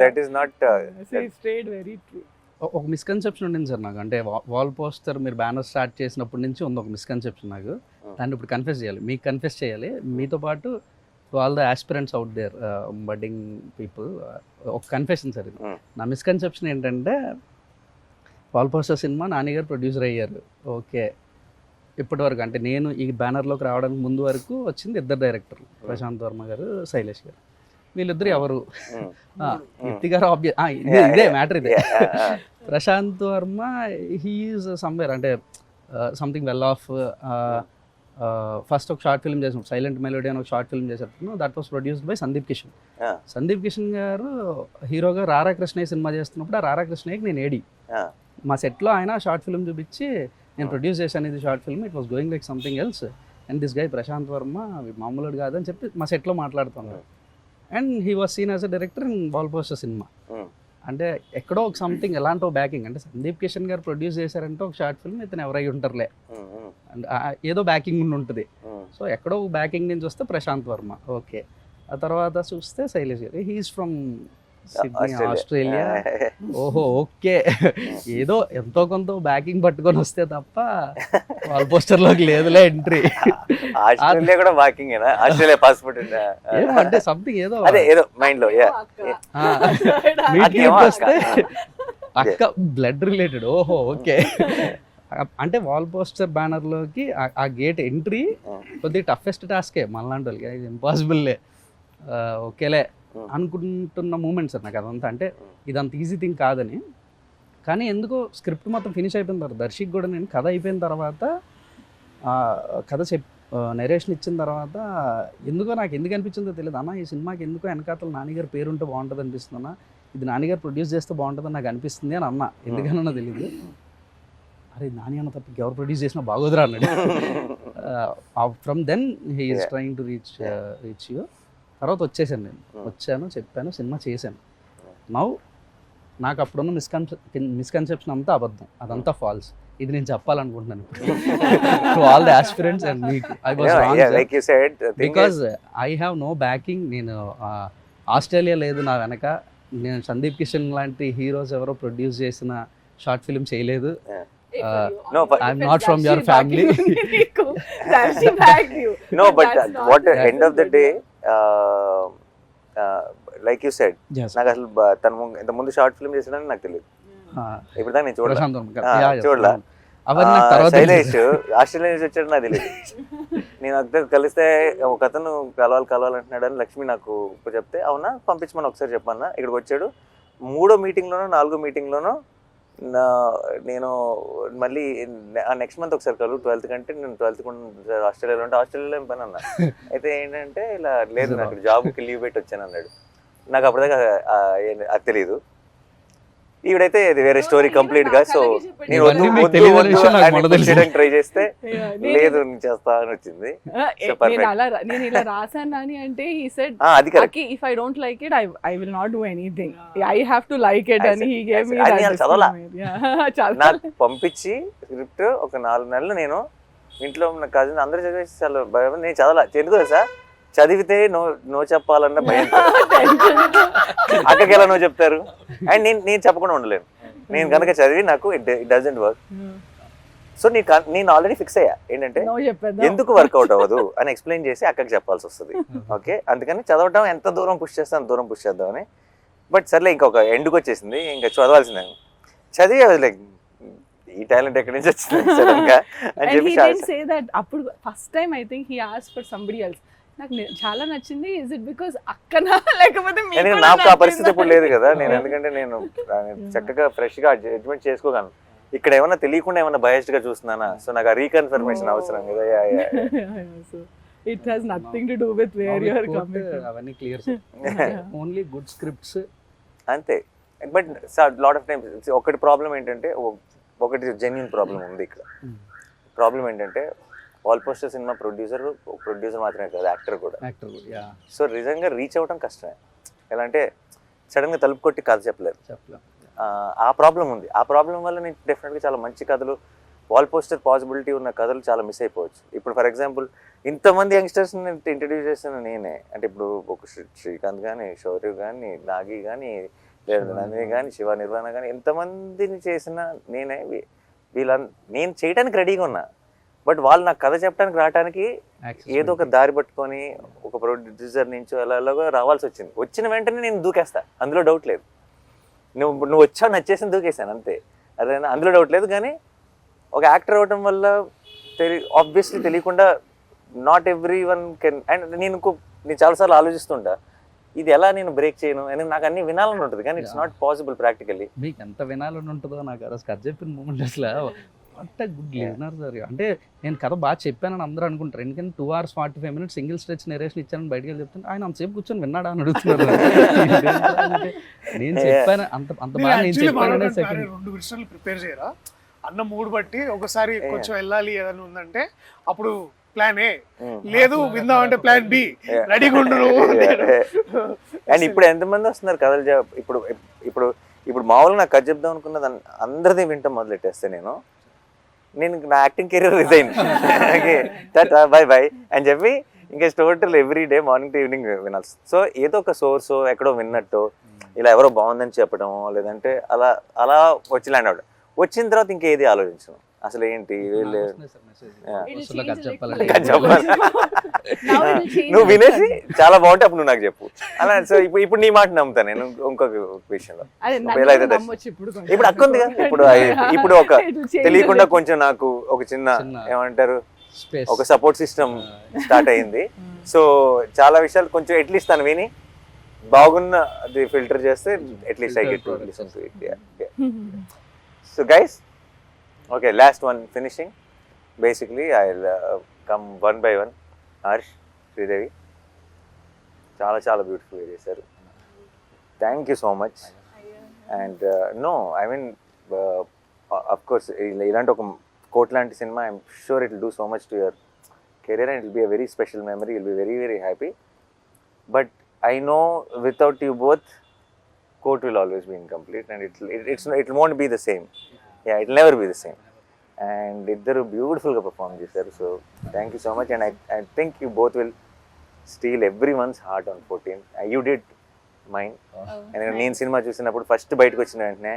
That is not straight very true. ఒక మిస్కన్సెప్షన్ ఉండింది సార్ నాకు, అంటే వాల్ పోస్టర్ మీరు బ్యానర్ స్టార్ట్ చేసినప్పటి నుంచి ఉంది ఒక మిస్కన్సెప్షన్ నాకు. దాన్ని ఇప్పుడు కన్ఫెస్ చేయాలి, మీకు కన్ఫెస్ చేయాలి, మీతో పాటు all the aspirants out there budding people. ఒక కన్ఫెషన్ సార్ ఇది. నా మిస్కన్సెప్షన్ ఏంటంటే వాల్ పోస్టర్ సినిమా నాని గారు ప్రొడ్యూసర్ అయ్యారు, ఓకే. ఇప్పటి వరకు అంటే నేను ఈ బ్యానర్లోకి రావడానికి ముందు వరకు వచ్చింది 2 డైరెక్టర్లు, ప్రశాంత్ వర్మ గారు, శైలేష్ గారు. వీళ్ళిద్దరు ఎవరు? కీర్తి గారు ఇదే మ్యాటర్ ఇదే. ప్రశాంత్ వర్మ హీఈస్ సమ్వేర్ అంటే సంథింగ్ వెల్ ఆఫ్. ఫస్ట్ ఒక షార్ట్ ఫిల్మ్ చేసినప్పుడు సైలెంట్ మెలోడీ అని ఒక షార్ట్ ఫిల్మ్ చేసినప్పుడు that was produced by Sandeep Kishan. Sandeep Kishan గారు హీరోగా రారా కృష్ణయ్య సినిమా చేస్తున్నప్పుడు ఆ రారా కృష్ణయ్యకి నేను ఏడి మా సెట్లో ఆయన షార్ట్ ఫిల్మ్ చూపించి నేను ప్రొడ్యూస్ చేశాను ఇది short film, it was going like something else and this guy Prashanth Varma మామూలుడు కాదని చెప్పి మా సెట్లో మాట్లాడుతున్నాను. And he was seen as a director in wall poster cinema. అంటే ఎక్కడో ఒక సంథింగ్ ఎలాంటి బ్యాకింగ్ అంటే సందీప్ కిషన్ గారు ప్రొడ్యూస్ చేశారంటే ఒక షార్ట్ ఫిల్మ్ ఇతను ఎవరై ఉంటారులే అండ్ ఏదో బ్యాకింగ్ ఉంటుంది. సో ఎక్కడో బ్యాకింగ్ నుంచి వస్తే ప్రశాంత్ వర్మ, ఓకే. ఆ తర్వాత చూస్తే శైలేష్ గారు, హీఈస్ ఫ్రమ్ సిడ్నీ ఆస్ట్రేలియా. ఓహో ఓకే, ఏదో ఎంతో కొంత బ్యాకింగ్ పట్టుకొని వస్తే తప్ప వాల్ పోస్టర్ లోకి లేదులే ఎంట్రీ. ఆస్ట్రేలియా కూడా బ్యాకింగ్ ఆస్ట్రేలియా పాస్పోర్ట్ అంటే సంథింగ్ ఏదో అదే ఏదో మైండ్ లో మీటింగ్ వస్తే అక్క బ్లడ్ రిలేటెడ్. ఓహో ఓకే. అంటే వాల్ పోస్టర్ బ్యానర్ లోకి ఆ గేట్ ఎంట్రీ కొద్దిగా టఫెస్ట్ టాస్కే మనలాంటి వాళ్ళకి, ఇది ఇంపాసిబుల్లే ఓకేలే అనుకుంటున్న మూమెంట్ సార్ నాకు అదంతా. అంటే ఇదంత ఈజీ థింగ్ కాదని, కానీ ఎందుకో స్క్రిప్ట్ మొత్తం ఫినిష్ అయిపోయిన తర్వాత దర్శక్ కూడా నేను కథ అయిపోయిన తర్వాత కథ నరేషన్ ఇచ్చిన తర్వాత ఎందుకో నాకు ఎందుకు అనిపించిందో తెలియదు, అన్న ఈ సినిమాకి ఎందుకో వెనకాతల నాన్నగారు పేరుంటే బాగుంటుంది అనిపిస్తుంది అన్న, ఇది నాన్నగారు ప్రొడ్యూస్ చేస్తే బాగుంటుందని నాకు అనిపిస్తుంది అని అన్న. ఎందుకన్నా తెలియదు. అరే నాని అన్న తప్ప ఎవరు ప్రొడ్యూస్ చేసినా బాగోదురా అన్నాడు. From then he is trying to reach you. తర్వాత వచ్చేసాను, నేను వచ్చాను, చెప్పాను, సినిమా చేశాను. నౌ నాకు అప్పుడున్న మిస్కన్సెప్షన్ అంతా అబద్ధం, అదంతా ఫాల్స్. ఇది నేను చెప్పాలనుకుంటున్నాను to all the aspirants and మీకు. I was wrong like you said because I have no backing. నేను ఆస్ట్రేలియా లేదు నా వెనక, నేను సందీప్ కిషన్ లాంటి హీరోస్ ఎవరో ప్రొడ్యూస్ చేసిన షార్ట్ ఫిల్మ్ చేయలేదు. I'm not from your family. No, but what end of the day, like you said, నాకు అసలు తను ఇంత ముందు షార్ట్ ఫిల్మ్ చేసాడని నాకు తెలియదు. ఇప్పుడు దాకా నేను చూడలా. శైలేష్ ఆస్ట్రేలియా నుంచి వచ్చాడు నాకు తెలియదు. నేను అక్కడ కలిస్తే ఒక అతను కలవాలంటున్నాడు అని లక్ష్మి నాకు చెప్తే, అవునా పంపించమని ఒకసారి చెప్పన్నా. ఇక్కడికి వచ్చాడు. 3వ మీటింగ్లోనో 4వ మీటింగ్లోనో నేను మళ్ళీ నెక్స్ట్ మంత్ ఒకసారి కలు 12th కంటే నేను 12th ఆస్ట్రేలియాలో ఉంటే ఆస్ట్రేలియాలో ఏం పని అన్నా. అయితే ఏంటంటే ఇలా లేదు నాకు జాబ్కి లీవ్ పెట్టి వచ్చాను అన్నాడు. నాకు అప్పటిదాకా అది తెలియదు. ఈవిడైతే ఇది వేరే స్టోరీ కంప్లీట్ గా. సో నేను ఇవన్నీ మీకు తెలియని విషయం నాకు మొదలు తెలుసు. ట్రై చేస్తే లేదు నేను చేస్తా అని వచ్చింది. So, perfect. నేను ఇలా రాసాను అని అంటే he said అది correct. Aki, if I don't like it, I will not do anything. I have to like it, I and said- he gave me I said, that. "అది చదవలా." Yeah, నాకు పంపించి స్క్రిప్ట్ ఒక 4 నెలలు నేను ఇంట్లో ఉన్న కజిన్ అందరూ చదివేసి చాలా భయం. నేను చదవాలా ఎందుకు తెలుసా, చదివితే నో చెప్పాలన్న భయం. అక్కకి ఎలా నో చెప్తారు, అండ్ నేను చెప్పకుండా ఉండలేను. నేను కనుక చదివి నాకు ఇట్ డజంట్ వర్క్. సో నేను ఆల్రెడీ ఫిక్స్ అయ్యా ఏంటంటే No చెప్పేద్దాం. ఎందుకు వర్కౌట్ అవ్వదు అని ఎక్స్ప్లెయిన్ చేసి అక్కకి చెప్పాల్సి వస్తుంది. ఓకే, అందుకని చదవటం ఎంత దూరం పుష్ చేస్తే అంత దూరం పుష్ చేద్దామని. బట్ సర్లే ఇంకొక ఎండ్కి వచ్చేసింది, ఇంకా చదవాల్సిందే. చదివి లైక్ ఈ టాలెంట్ ఎక్కడి నుంచి వచ్చింది సడన్ గా అని And చెప్పి he didn't say that. అప్పుడు first time I think he asked for somebody else. నాకు చాలా నచ్చింది. ఇస్ ఇట్ బికాస్ అక్కనా లేకపోతే మీకు ఎందుకంటే కూడా నాకు ఆ నచ్చిందా? పరిస్థితి ఇప్పుడు లేదు కదా. నేను ఎందుకంటే నేను చక్కగా ఫ్రెష్ గా జడ్జ్మెంట్ చేసుకోగలను. ఇక్కడ ఏమన్నా తెలియకుండా ఏమన్నా బయస్డ్ గా చూస్తున్నానా, సో నాకు ఆ రీకన్ఫర్మేషన్ అవసరం కదా. So, it has nothing to do with where you are coming from. అవన్నీ క్లియర్ ఓన్లీ గుడ్ స్క్రిప్ట్స్. అంతే. బట్ లాట్ ఆఫ్ టైమ్స్ ఒకటి ప్రాబ్లం ఏంటంటే, ఒకటి జెన్యున్ ప్రాబ్లం ఉంది ఇక్కడ. ప్రాబ్లం ఏంటంటే ఆల్ పోస్టర్ సినిమా ప్రొడ్యూసర్ మాత్రమే కాదు, యాక్టర్ కూడా. యాక్టర్ యా సో నిజంగా రీచ్ అవ్వడం కష్టమే. ఎలా అంటే సడన్గా తలుపు కొట్టి కథ చెప్పలేరు. చెప్పలేం. ఆ ప్రాబ్లం ఉంది. ఆ ప్రాబ్లం వల్ల నేను డెఫినెట్గా చాలా మంచి కథలు, వాల్ పోస్టర్ పాసిబిలిటీ ఉన్న కథలు చాలా మిస్ అయిపోవచ్చు. ఇప్పుడు ఫర్ ఎగ్జాంపుల్ ఇంతమంది యంగ్స్టర్స్ని ఇంట్రడ్యూస్ చేసిన నేనే. అంటే ఇప్పుడు ఒక శ్రీకాంత్ కానీ, శౌర్య కానీ, నాగి కానీ, లేదా నందిని కానీ, శివ నిర్వాణ కానీ, ఎంతమందిని చేసిన నేనే. నేను చేయడానికి రెడీగా ఉన్నా, బట్ వాళ్ళు నాకు కథ చెప్పడానికి రావడానికి ఏదో ఒక దారి పట్టుకొని ఒక ప్రొడ్యూసర్ నుంచి అలాగా రావాల్సి వచ్చింది. వచ్చిన వెంటనే నేను దూకేస్తా, అందులో డౌట్ లేదు. నువ్వు వచ్చావు నచ్చేసి దూకేసాను అంతే, అదేనా, అందులో డౌట్ లేదు. కానీ ఒక యాక్టర్ అవ్వటం వల్ల ఆబ్వియస్లీ తెలియకుండా not every one can. And నేను చాలాసార్లు ఆలోచిస్తుంటా ఇది ఎలా నేను బ్రేక్ చేయను అని. నాకు అన్ని వినాలని ఉంటుంది కానీ ఇట్స్ నాట్ పాసిబుల్ ప్రాక్టికల్లీ. మీకు ఎంత వినాలని ఉంటుందో నాకు ఆ రోజు కథ చెప్పిన మూమెంట్ అసలు వాట్ గుడ్ లిజనర్ సార్. అంటే నేను కథ బాగా చెప్పానని అందరూ అనుకుంటారు, ఎందుకంటే 2 hours 45 minutes single stretch narration ఇచ్చానని బయటకు వెళ్ళి చెప్తుంటే ఆయన అంతసేపు కూర్చొని విన్నాడా అని అడుగుతున్నారు. నేను చెప్పాను అంత బాగా నేను చెప్పాను. సెకండ్ 2 విషయాలు ప్రిపేర్ చేయరా అన్న మూడు బట్టి, ఒకసారి కొంచెం వెళ్ళాలి ఏదైనా ఉందంటే అప్పుడు ప్లాన్ ఏ, లేదు విందామంటే ప్లాన్ బి, రెడీగా ఉండు. అండ్ ఇప్పుడు ఎంతమంది వస్తున్నారు కథలు ఇప్పుడు ఇప్పుడు ఇప్పుడు మామూలుగా నాకు కథ చెప్దాం అనుకున్నది అందరిది వింటాం మొదలెట్టేస్తే నేను నా acting career resign bye bye అని చెప్పి ఇంకా total every day morning to evening వినాల్సి. సో ఏదో ఒక సోర్స్ ఎక్కడో విన్నట్టు ఇలా ఎవరో బాగుందని చెప్పడం, లేదంటే అలా వచ్చి ల్యాండ్ అవడం. వచ్చిన తర్వాత ఇంకేది ఆలోచించను అసలు. ఏంటి నువ్వు వినేసి చాలా బాగుంటే అప్పుడు నువ్వు నాకు చెప్పు అలా. సో ఇప్పుడు నీ మాట నమ్ముతాను నేను. ఇంకొక విషయంలో ఎలా అయితే ఇప్పుడు అక్క ఉంది కదా, ఇప్పుడు ఒక తెలియకుండా కొంచెం నాకు ఒక చిన్న ఏమంటారు ఒక సపోర్ట్ సిస్టమ్ స్టార్ట్ అయ్యింది. సో చాలా విషయాలు కొంచెం అట్లీస్ట్ తను విని బాగున్న అది ఫిల్టర్ చేస్తే at least I get to listen to it. So guys, okay, last one finishing. Basically I'll come one by one. Harsh, Sridevi, చాలా బ్యూటిఫుల్గా చేశారు. Thank you so much. And no I mean of course ఇలాంటి ఒక కోట్ లాంటి cinema I'm sure it will do so much to your career and it will be a very special memory. Will be very very happy. But I know without you both Court will always be incomplete and it won't be the same. Yeah, it will never be the same. And iddaru beautiful ga perform chesaru. So thank you so much. And I think you both will steal everyone's heart on 14. You did mine. And నేను సినిమా చూసినప్పుడు ఫస్ట్ బయటకు వచ్చిన వెంటనే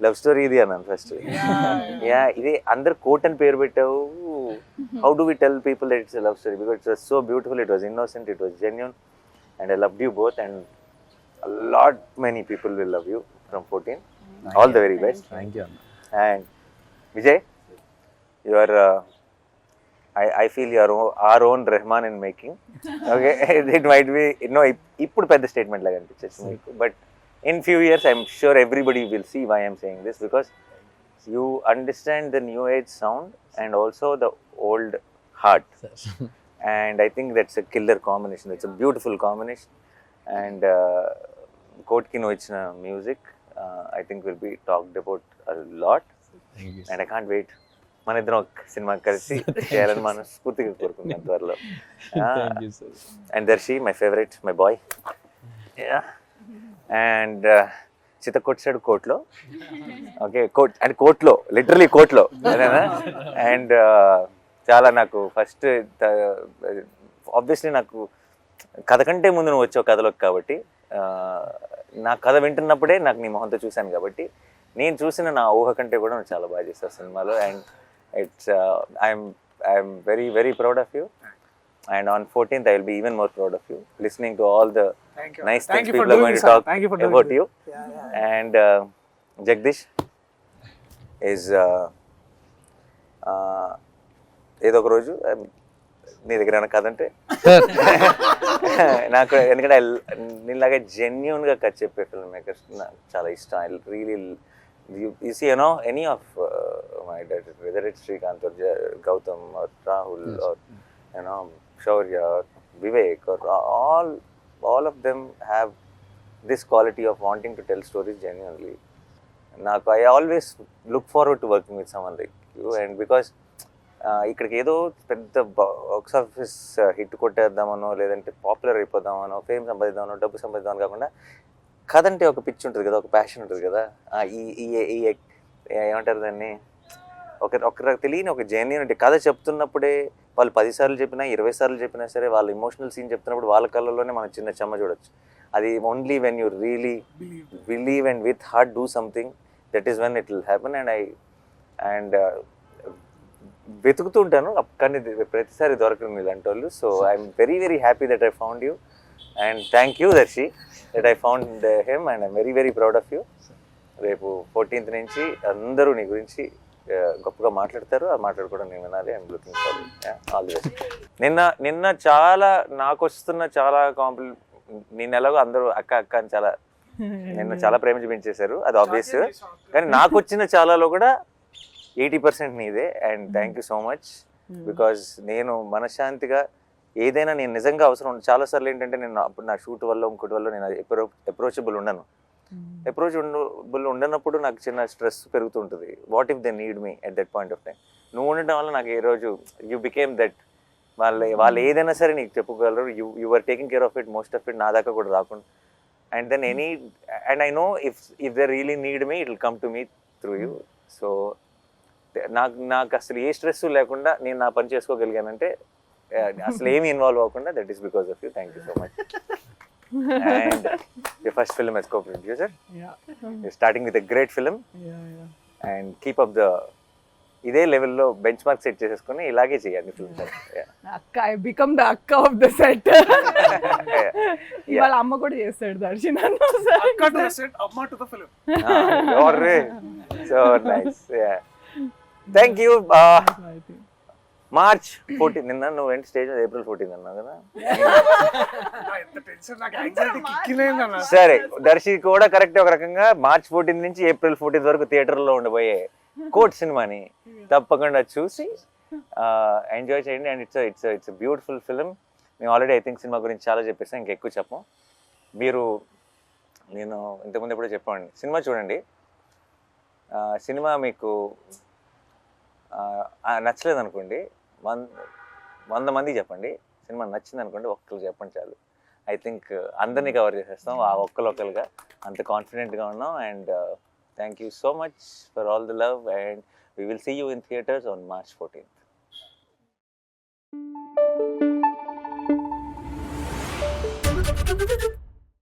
లవ్ స్టోరీ ఇది అన్నాను ఫస్ట్. యా, ఇది అందరు కోట్ అని పేరు పెట్టావు. How do we tell people that it's a love story? Because it was so beautiful, it was innocent, it was genuine, and I loved you both, and a lot many people will love you from 14. All the very best. Thank you అన్న. And Vijay, you are I feel you are our own Rahman in making. Okay, it might be ఇప్పుడు పెద్ద స్టేట్మెంట్ లాగా అనిపించచ్చు మీకు, but in few years I'm sure everybody will see why I'm saying this, because you understand the new age sound and also the old heart. And I think that's a killer combination. It's a beautiful combination. And కోట్కి నువ్వు ఇచ్చిన music, I think will be talked about lot and I can't wait మన ఇద్దరం ఒక సినిమా కలిసి చేయాలని మనం స్ఫూర్తిగా కోరుకుంటాం త్వరలో. And Darshi my favourite, my boy. And చిత్త కొట్టాడు కోట్లో, ఓకే కోట్ అండ్ కోట్లో లిటరలీ కోట్లో అదేనా. అండ్ చాలా నాకు ఫస్ట్ ఆబ్వియస్లీ నాకు కథ కంటే ముందు నువ్వు వచ్చావు కథలోకి కాబట్టి నా కథ వింటున్నప్పుడే నాకు నీ మొహంతో చూశాను కాబట్టి నేను చూసిన నా ఊహ కంటే కూడా నువ్వు చాలా బాగా చేస్తావు సినిమాలో. And it's I'm very very proud of you, and on 14th I will be even more proud of you, listening to all the nice things people are going to talk about you. And Jagdish is ఏదో ఒక రోజు నీ దగ్గర ఏమైనా కథ అంటే నాకు, ఎందుకంటే నీలాగా జెన్యున్గా కథ చెప్పే ఫిల్మ్ మేకర్స్ నాకు చాలా ఇష్టం. I really you see, any of my directors, whether it's Srikanth or Gautam or Rahul or Shaurya or Vivek or all of them have this quality of wanting to tell stories genuinely. I always look forward to working with someone like you, and because ఇక్కడికి ఏదో పెద్ద బాక్స్ ఆఫీస్ హిట్ కొట్టేద్దామనో లేదంటే పాపులర్ అయిపోదామనో ఫేమ్ సంపాదిద్దామనో డబ్బు సంపాదిద్దామని కాకుండా కథ అంటే ఒక పిచ్చి ఉంటుంది కదా, ఒక ప్యాషన్ ఉంటుంది కదా. ఈ ఏమంటారు దాన్ని, ఒక తెలియని ఒక జెన్యూనిటీ. కథ చెప్తున్నప్పుడే వాళ్ళు 10 సార్లు చెప్పినా 20 సార్లు చెప్పినా సరే వాళ్ళ ఇమోషనల్ సీన్ చెప్తున్నప్పుడు వాళ్ళ కళ్ళల్లోనే మనం చిన్న చెమ్మ చూడొచ్చు. అది only when you really believe and with heart do something, that is when it will happen. And వెతుకుతూ ఉంటాను కానీ ప్రతిసారి దొరకరు ఇలాంటి వాళ్ళు. So I'm very very happy that I found you, and thank you Darshi that I found him, and I'm very very proud of you. రేపు 14th నుంచి అందరూ నీ గురించి గొప్పగా మాట్లాడతారు, ఆ మాట్లాడుకోవడం నేను వినాలి. I'm looking forward. All the best. నిన్న చాలా నాకు వస్తున్న చాలా నిన్న ఎలాగో అందరూ అక్క అక్క అని చాలా నిన్న చాలా ప్రేమ చూపించేశారు, అది ఆబ్వియస్. కానీ నాకు వచ్చిన చాలాలో కూడా 80% నీదే. And thank you so much, because నేను మనశ్శాంతిగా ఏదైనా నేను నిజంగా అవసరం చాలాసార్లు ఏంటంటే నేను అప్పుడు నా షూట్ వల్ల ఇంకోటి వల్ల నేను అప్రోచబుల్ ఉండను. అప్రోచబుల్ ఉండనప్పుడు నాకు చిన్న స్ట్రెస్ పెరుగుతుంటుంది. What if they need me at that point of time. నువ్వు ఉండటం వల్ల నాకు ఏ రోజు యూ బికేమ్ దట్. వాళ్ళు ఏదైనా సరే నీకు చెప్పుకోగలరు. You are taking care of it, most of it నా దాకా కూడా రాకుండా. And then and I know if they really need me it will come to me through you. So నాకు అసలు ఏ స్ట్రెస్ లేకుండా నేను నా పని చేసుకోగలిగానంటే అసలు ఏమి ఇన్వాల్వ్ అవ్వకుండా, that is because of you. Thank you so much. And your first film as co-producer. You're starting with a great film. And keep up the ఇదే లెవెల్లో బెంచ్ మార్క్ సెట్ చేసేసుకుని ఇలాగే చేయాలి ఫిల్మ్స్. అక్క ఐ బికమ్ ద అక్క ఆఫ్ ద సెట్. ఇవాళ అమ్మ కూడా చేస్తాడు దర్శి నన్ను. అక్క టు ద సెట్, అమ్మ to the film. So nice. Thank you. March 14 నిన్న నువ్వు ఏంటి స్టేజ్ April 14 అన్నావు కదా. సరే దర్శి కూడా కరెక్ట్. ఒక రకంగా March 14 నుంచి April 14 వరకు థియేటర్లో ఉండబోయే కోట్ సినిమాని తప్పకుండా చూసి ఎంజాయ్ చేయండి. And it's beautiful film. మేము ఆల్రెడీ ఐ థింక్ సినిమా గురించి చాలా చెప్పేసాం, ఇంకెక్కువ చెప్పం. నేను ఇంతకుముందు ఎప్పుడో చెప్పండి, సినిమా చూడండి. సినిమా మీకు నచ్చలేదు అనుకోండి, 100 మందికి చెప్పండి. సినిమా నచ్చింది అనుకోండి, ఒక్కరికి చెప్పండి చాలు. ఐ థింక్ అందరినీ కవర్ చేసేస్తాం ఆ ఒక్కరుగా, అంత కాన్ఫిడెంట్గా ఉన్నాం. And thank you so much for all the love, and we will see you in theatres on March 14th.